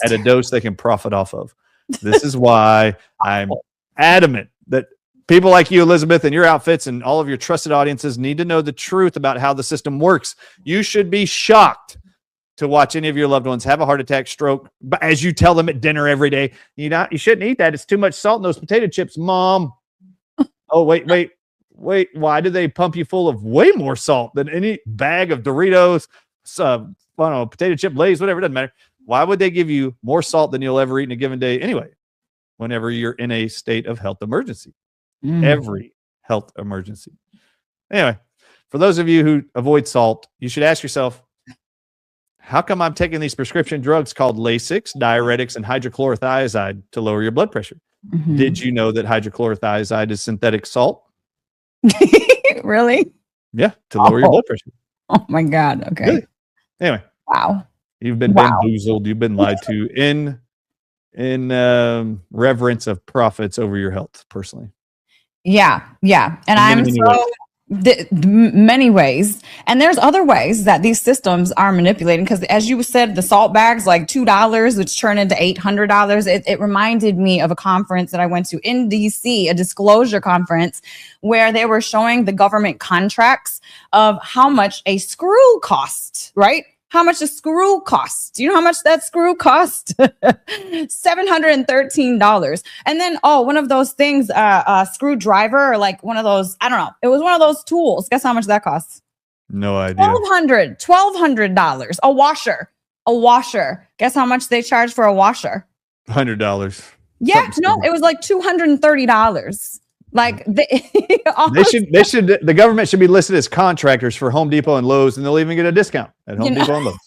at a dose they can profit off of. This is why I'm adamant that people like you, Elizabeth, and your outfits and all of your trusted audiences need to know the truth about how the system works. You should be shocked to watch any of your loved ones have a heart attack, stroke, but as you tell them at dinner every day, you shouldn't eat that. It's too much salt in those potato chips, Mom. Oh, wait. Why do they pump you full of way more salt than any bag of Doritos, potato chip Lay's, whatever, it doesn't matter. Why would they give you more salt than you'll ever eat in a given day anyway, whenever you're in a state of health emergency? Every health emergency. Anyway, for those of you who avoid salt, you should ask yourself, how come I'm taking these prescription drugs called Lasix, diuretics, and hydrochlorothiazide to lower your blood pressure? Mhm. Did you know that hydrochlorothiazide is synthetic salt? Really? Yeah, to lower your blood pressure. Oh my God. Okay. Really? Anyway, Wow. you've been bamboozled. You've been lied to in reverence of profits over your health, personally. Yeah. And I'm many so many ways. And there's other ways that these systems are manipulating, because as you said, the salt bags, like $2, which turn into $800. It reminded me of a conference that I went to in DC, a disclosure conference, where they were showing the government contracts of how much a screw costs, right? How much a screw costs. Do you know how much that screw cost? $713. And then, one of those things, a screwdriver, or like one of those, I don't know. It was one of those tools. Guess how much that costs? No idea. $1,200. A washer. Guess how much they charge for a washer? $100. Yeah, no, it was like $230. Like the government should be listed as contractors for Home Depot and Lowe's, and they'll even get a discount at Home Depot and Lowe's.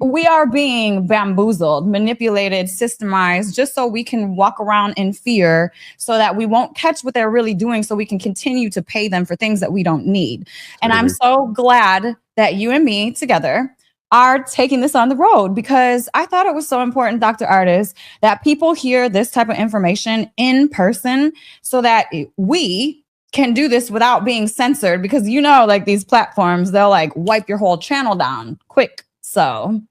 We are being bamboozled, manipulated, systemized, just so we can walk around in fear, so that we won't catch what they're really doing, so we can continue to pay them for things that we don't need. And I'm so glad that you and me together are taking this on the road, because I thought it was so important, Dr. Artis, that people hear this type of information in person, so that we can do this without being censored, because like these platforms, they'll like wipe your whole channel down quick. So,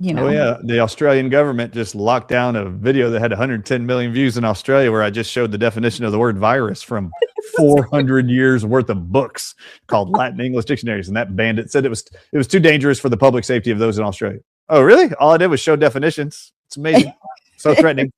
Oh yeah, the Australian government just locked down a video that had 110 million views in Australia, where I just showed the definition of the word virus from 400 years worth of books called Latin English dictionaries, and that bandit said it was too dangerous for the public safety of those in Australia. Oh, really? All I did was show definitions. It's amazing. So threatening.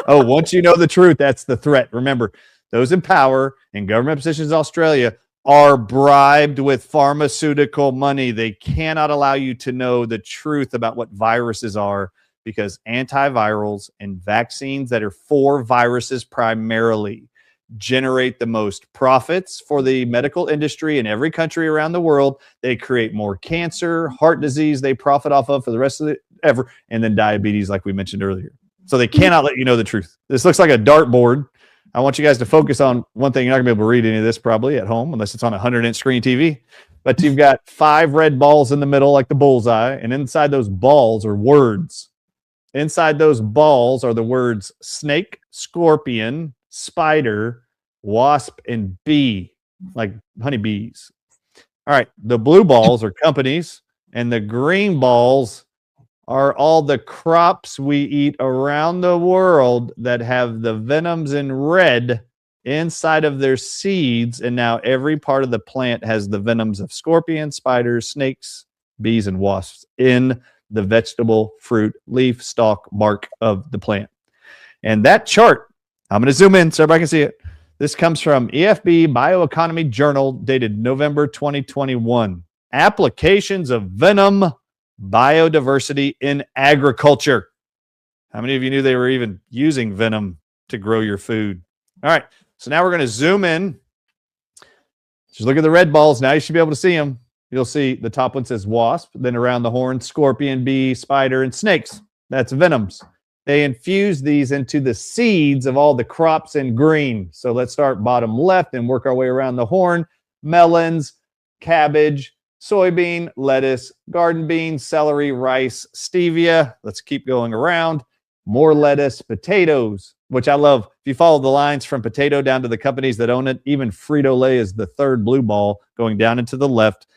Oh, once you know the truth, that's the threat. Remember, those in power in government positions in Australia are bribed with pharmaceutical money. They cannot allow you to know the truth about what viruses are, because antivirals and vaccines that are for viruses primarily generate the most profits for the medical industry in every country around the world. They create more cancer, heart disease they profit off of for the rest of it ever, and then diabetes, like we mentioned earlier. So they cannot let you know the truth. This looks like a dartboard. I want you guys to focus on one thing. You're not gonna be able to read any of this probably at home unless it's on a 100-inch screen TV. But you've got 5 red balls in the middle, like the bullseye, and inside those balls are words. Inside those balls are the words snake, scorpion, spider, wasp, and bee, like honeybees. All right, the blue balls are companies, and the green balls are all the crops we eat around the world that have the venoms in red inside of their seeds. And now every part of the plant has the venoms of scorpions, spiders, snakes, bees, and wasps in the vegetable, fruit, leaf, stalk, bark of the plant. And that chart, I'm going to zoom in so everybody can see it. This comes from EFB Bioeconomy Journal, dated November 2021. Applications of venom biodiversity in agriculture. How many of you knew they were even using venom to grow your food? All right, so now we're going to zoom in. Just look at the red balls. Now you should be able to see them. You'll see the top one says wasp, then around the horn, scorpion, bee, spider, and snakes. That's venoms. They infuse these into the seeds of all the crops in green. So let's start bottom left and work our way around the horn. Melons, cabbage, soybean, lettuce, garden beans, celery, rice, stevia. Let's keep going around. More lettuce, potatoes, which I love. If you follow the lines from potato down to the companies that own it, even Frito-Lay is the third blue ball going down into the left.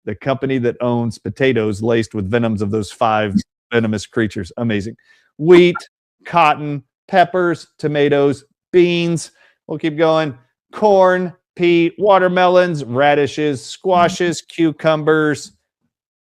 The company that owns potatoes laced with venoms of those 5 venomous creatures. Amazing. Wheat, cotton, peppers, tomatoes, beans. We'll keep going. Corn, pea, watermelons, radishes, squashes, cucumbers,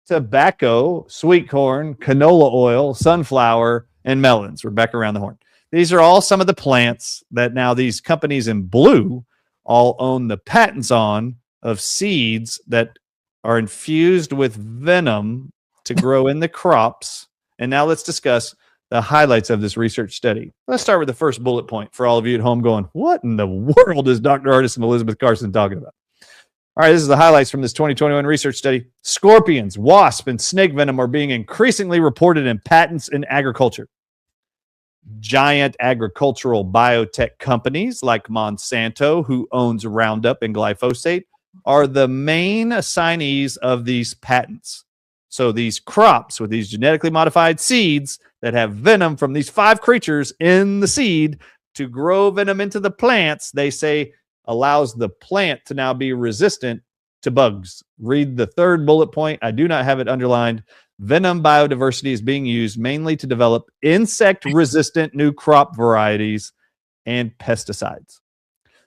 tobacco, sweet corn, canola oil, sunflower, and melons. We're back around the horn. These are all some of the plants that now these companies in blue all own the patents on, of seeds that are infused with venom to grow in the crops. And now let's discuss the highlights of this research study. Let's start with the first bullet point for all of you at home going, what in the world is Dr. Artis and Elizabeth Carson talking about? All right, this is the highlights from this 2021 research study. Scorpions, wasp, and snake venom are being increasingly reported in patents in agriculture. Giant agricultural biotech companies like Monsanto, who owns Roundup and glyphosate, are the main assignees of these patents. So these crops with these genetically modified seeds that have venom from these 5 creatures in the seed to grow venom into the plants, they say allows the plant to now be resistant to bugs. Read the 3rd bullet point. I do not have it underlined. Venom biodiversity is being used mainly to develop insect-resistant new crop varieties and pesticides.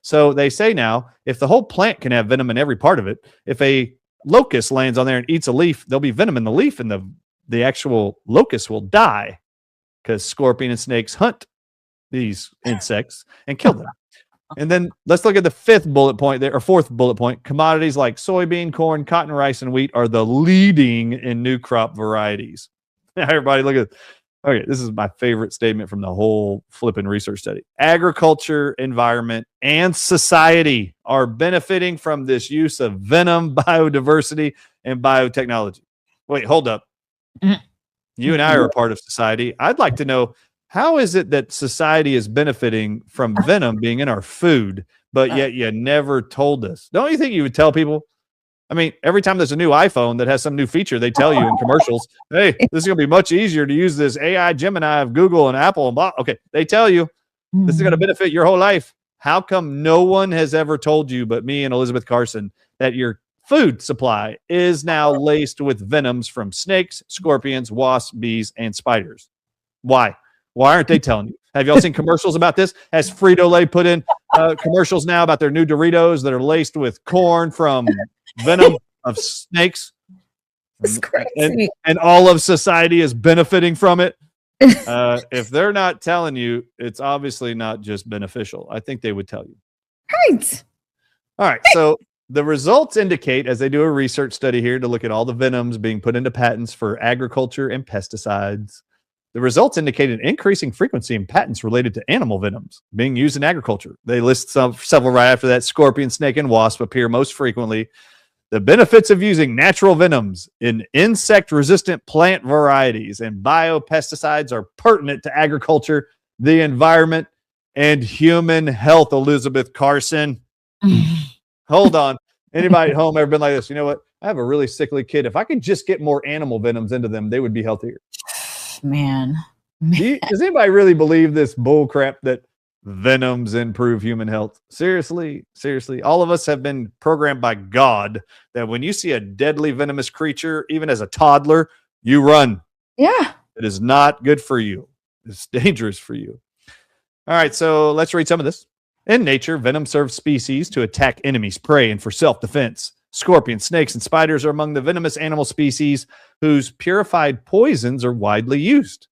So they say now, if the whole plant can have venom in every part of it, if a locust lands on there and eats a leaf, there'll be venom in the leaf, and the actual locust will die because scorpion and snakes hunt these insects and kill them. And then let's look at the 5th bullet point there, or 4th bullet point. Commodities like soybean, corn, cotton, rice, and wheat are the leading in new crop varieties. Now, everybody, look at this. Okay, this is my favorite statement from the whole flipping research study. Agriculture, environment, and society are benefiting from this use of venom, biodiversity, and biotechnology. Wait, hold up. You and I are a part of society. I'd like to know, how is it that society is benefiting from venom being in our food, but yet you never told us? Don't you think you would tell people? I mean, every time there's a new iPhone that has some new feature, they tell you in commercials, hey, this is going to be much easier to use this AI Gemini of Google and Apple and blah. Okay, they tell you this is going to benefit your whole life. How come no one has ever told you but me and Elizabeth Carson that your food supply is now laced with venoms from snakes, scorpions, wasps, bees, and spiders? Why? Why aren't they telling you? Have y'all seen commercials about this? Has Frito-Lay put in commercials now about their new Doritos that are laced with corn from venom of snakes? It's crazy. And all of society is benefiting from it. If they're not telling you, it's obviously not just beneficial. I think they would tell you. Right. All right. So the results indicate, as they do a research study here to look at all the venoms being put into patents for agriculture and pesticides, the results indicate an increasing frequency in patents related to animal venoms being used in agriculture. They list several right after that. Scorpion, snake, and wasp appear most frequently. The benefits of using natural venoms in insect-resistant plant varieties and biopesticides are pertinent to agriculture, the environment, and human health, Elizabeth Carson. Hold on. Anybody at home ever been like this? You know what? I have a really sickly kid. If I could just get more animal venoms into them, they would be healthier. Man. Does anybody really believe this bull crap that venoms improve human health? Seriously, all of us have been programmed by God that when you see a deadly venomous creature, even as a toddler, you run. Yeah. It is not good for you. It's dangerous for you. All right, so let's read some of this. In nature, venom serves species to attack enemies, prey, and for self-defense. Scorpions, snakes, and spiders are among the venomous animal species whose purified poisons are widely used,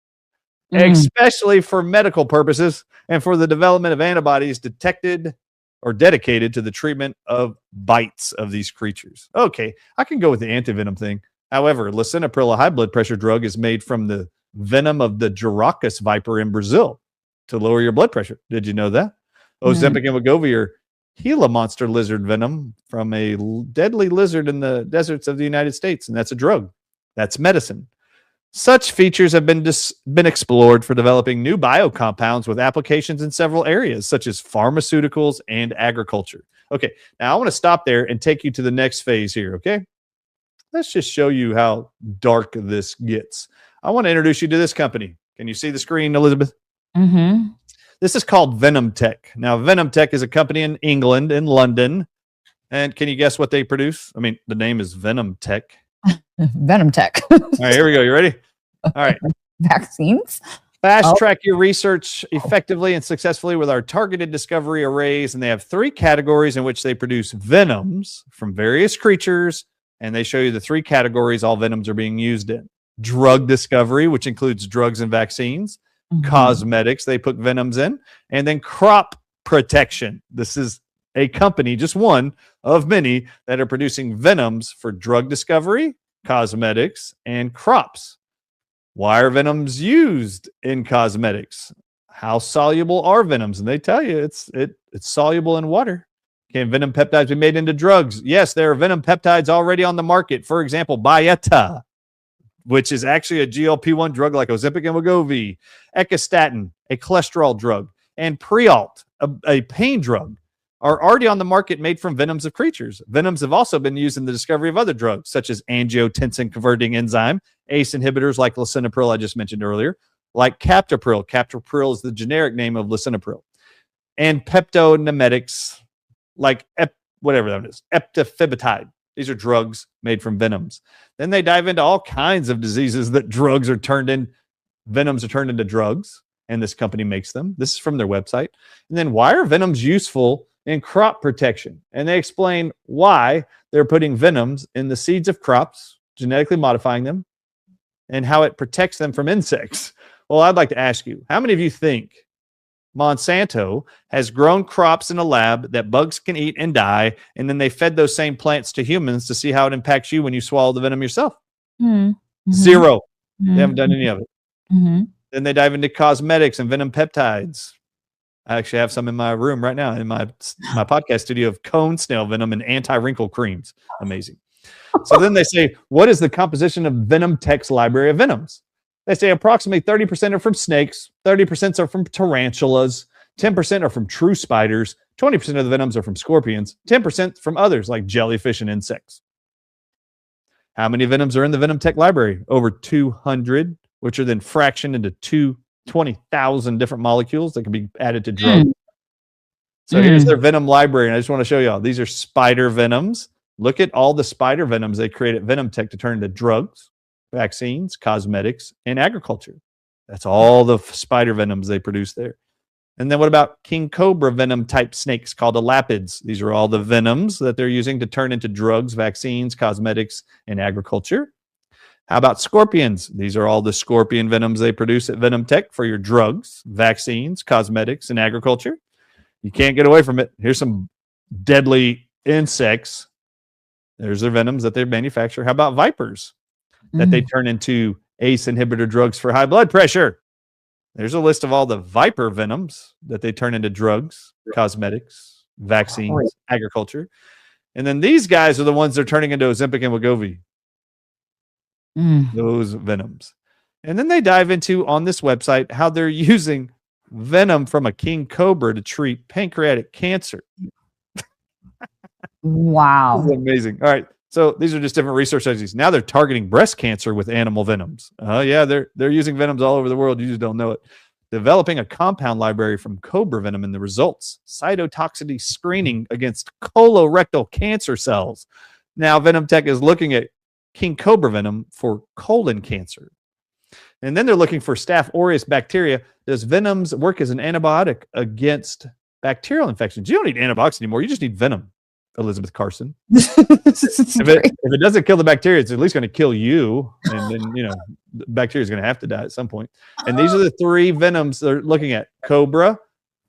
especially for medical purposes and for the development of antibodies detected or dedicated to the treatment of bites of these creatures. Okay, I can go with the antivenom thing. However, lisinopril, a high blood pressure drug, is made from the venom of the Jaracus viper in Brazil to lower your blood pressure. Did you know that? Ozempic and Wegovy are Gila monster lizard venom from a deadly lizard in the deserts of the United States, and that's a drug. That's medicine. Such features have been explored for developing new biocompounds with applications in several areas, such as pharmaceuticals and agriculture. Okay, now I want to stop there and take you to the next phase here, okay? Let's just show you how dark this gets. I want to introduce you to this company. Can you see the screen, Elizabeth? Mm-hmm. This is called Venom Tech. Now, Venom Tech is a company in England, in London. And can you guess what they produce? I mean, the name is Venom Tech. Venom Tech. All right, here we go. You ready? All right. Vaccines. Fast track your research effectively and successfully with our targeted discovery arrays. And they have 3 categories in which they produce venoms from various creatures. And they show you the 3 categories all venoms are being used in. Drug discovery, which includes drugs and vaccines. Cosmetics, they put venoms in. And then crop protection. This is a company, just one of many, that are producing venoms for drug discovery, cosmetics, and crops. Why are venoms used in cosmetics? How soluble are venoms? And they tell you it's soluble in water. Can venom peptides be made into drugs? Yes, there are venom peptides already on the market. For example, Byetta, which is actually a GLP-1 drug like Ozempic and Wegovy, Equistatin, a cholesterol drug, and Prialt, a pain drug, are already on the market made from venoms of creatures. Venoms have also been used in the discovery of other drugs, such as angiotensin-converting enzyme, ACE inhibitors like lisinopril I just mentioned earlier, like captopril. Captopril is the generic name of lisinopril. And peptonematics, like whatever that is, eptifibatide. These are drugs made from venoms. Then they dive into all kinds of diseases that venoms are turned into drugs, and this company makes them. This is from their website. And then why are venoms useful in crop protection? And they explain why they're putting venoms in the seeds of crops, genetically modifying them, and how it protects them from insects. Well, I'd like to ask you, how many of you think Monsanto has grown crops in a lab that bugs can eat and die, and then they fed those same plants to humans to see how it impacts you when you swallow the venom yourself? Mm-hmm. Zero. Mm-hmm. They haven't done any of it. Mm-hmm. Then they dive into cosmetics and venom peptides. I actually have some in my room right now in my podcast studio of cone snail venom and anti-wrinkle creams. Amazing. So then they say, what is the composition of Venom Tech's library of venoms? They say approximately 30% are from snakes, 30% are from tarantulas, 10% are from true spiders, 20% of the venoms are from scorpions, 10% from others like jellyfish and insects. How many venoms are in the Venom Tech library? Over 200, which are then fractioned into 20,000 different molecules that can be added to drugs. So here's their venom library, and I just want to show y'all. These are spider venoms. Look at all the spider venoms they create at Venom Tech to turn into drugs, vaccines, cosmetics, and agriculture. That's all the spider venoms they produce there. And then what about king cobra venom type snakes called elapids? These are all the venoms that they're using to turn into drugs, vaccines, cosmetics, and agriculture. How about scorpions? These are all the scorpion venoms they produce at Venom Tech for your drugs, vaccines, cosmetics, and agriculture. You can't get away from it. Here's some deadly insects. There's their venoms that they manufacture. How about vipers that they turn into ACE inhibitor drugs for high blood pressure? There's a list of all the viper venoms that they turn into drugs, cosmetics, vaccines, agriculture. And then these guys are the ones they're turning into Ozempic and Wegovy. Those venoms. And then they dive into, on this website, how they're using venom from a king cobra to treat pancreatic cancer. Wow. This is amazing. All right. So these are just different research strategies. Now they're targeting breast cancer with animal venoms. Yeah, they're using venoms all over the world. You just don't know it. Developing a compound library from cobra venom and the results. Cytotoxicity screening against colorectal cancer cells. Now Venom Tech is looking at king cobra venom for colon cancer. And then they're looking for Staph aureus bacteria. Does venoms work as an antibiotic against bacterial infections? You don't need antibiotics anymore. You just need venom, Elizabeth Carson. If it doesn't kill the bacteria, it's at least going to kill you. And then, the bacteria is going to have to die at some point. And these are the three venoms they're looking at. Cobra,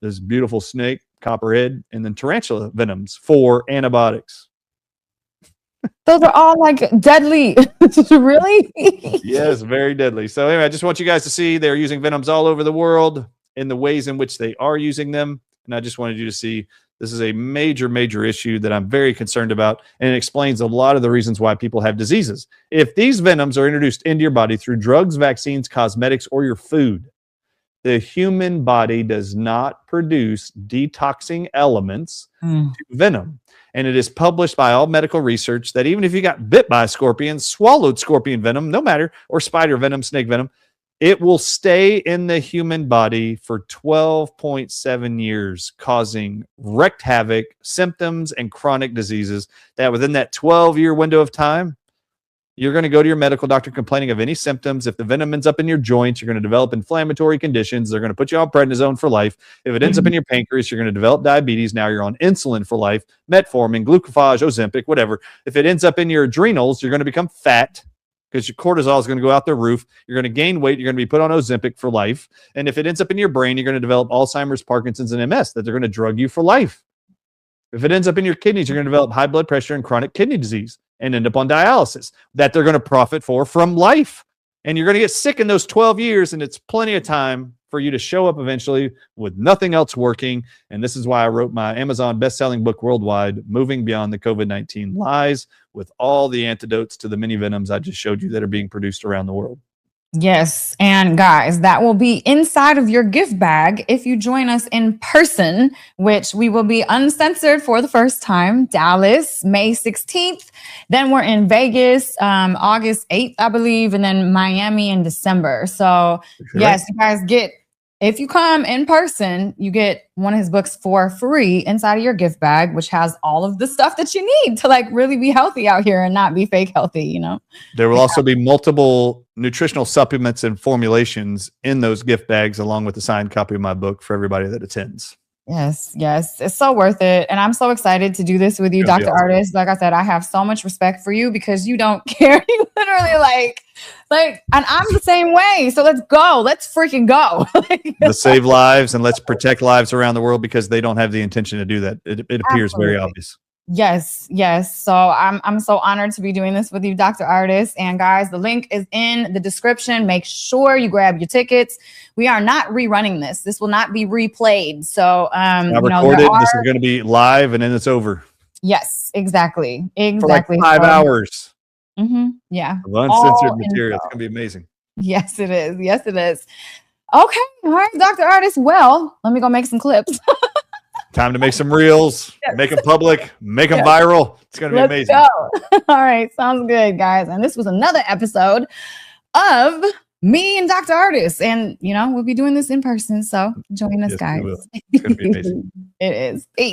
this beautiful snake, copperhead, and then tarantula venoms for antibiotics. Those are all like deadly. Really? Yes, very deadly. So anyway, I just want you guys to see they're using venoms all over the world in the ways in which they are using them. And I just wanted you to see this is a major, major issue that I'm very concerned about. And it explains a lot of the reasons why people have diseases. If these venoms are introduced into your body through drugs, vaccines, cosmetics, or your food, the human body does not produce detoxing elements to venom. And it is published by all medical research that even if you got bit by a scorpion, swallowed scorpion venom, no matter, or spider venom, snake venom, it will stay in the human body for 12.7 years, causing wreaked havoc, symptoms, and chronic diseases that within that 12-year window of time, you're going to go to your medical doctor complaining of any symptoms. If the venom ends up in your joints, you're going to develop inflammatory conditions. They're going to put you on prednisone for life. If it ends up in your pancreas, you're going to develop diabetes. Now you're on insulin for life, metformin, glucophage, Ozempic, whatever. If it ends up in your adrenals, you're going to become fat because your cortisol is going to go out the roof. You're going to gain weight. You're going to be put on Ozempic for life. And if it ends up in your brain, you're going to develop Alzheimer's, Parkinson's, and MS that they're going to drug you for life. If it ends up in your kidneys, you're going to develop high blood pressure and chronic kidney disease and end up on dialysis that they're going to profit from life. And you're going to get sick in those 12 years, and it's plenty of time for you to show up eventually with nothing else working. And this is why I wrote my Amazon best-selling book worldwide, Moving Beyond the COVID-19 Lies, with all the antidotes to the many venoms I just showed you that are being produced around the world. Yes. And guys, that will be inside of your gift bag if you join us in person, which we will be uncensored for the first time. Dallas, May 16th. Then we're in Vegas, August 8th, I believe. And then Miami in December. So yes, you guys if you come in person, you get one of his books for free inside of your gift bag, which has all of the stuff that you need to like really be healthy out here and not be fake healthy, you know? There will also be multiple nutritional supplements and formulations in those gift bags, along with a signed copy of my book for everybody that attends. Yes, yes. It's so worth it. And I'm so excited to do this with you, Dr. Artist. Like I said, I have so much respect for you because you don't care. You literally like, and I'm the same way. So let's go. Let's freaking go. Let's save lives and let's protect lives around the world because they don't have the intention to do that. It appears very obvious. Yes, yes. So I'm so honored to be doing this with you, Dr. Artist. And guys, the link is in the description. Make sure you grab your tickets. We are not rerunning this. This will not be replayed. So recorded. This is going to be live and then it's over. Yes, exactly. For like 5 hours. Yeah. Of uncensored material. It's going to be amazing. Yes, it is. Yes, it is. Okay. All right, Dr. Artist. Well, let me go make some clips. Time to make some reels, make them public, make them viral. It's going to be amazing. Go. All right. Sounds good, guys. And this was another episode of me and Dr. Artist. And, we'll be doing this in person. So join us, guys. It's going to be amazing. It is. Peace.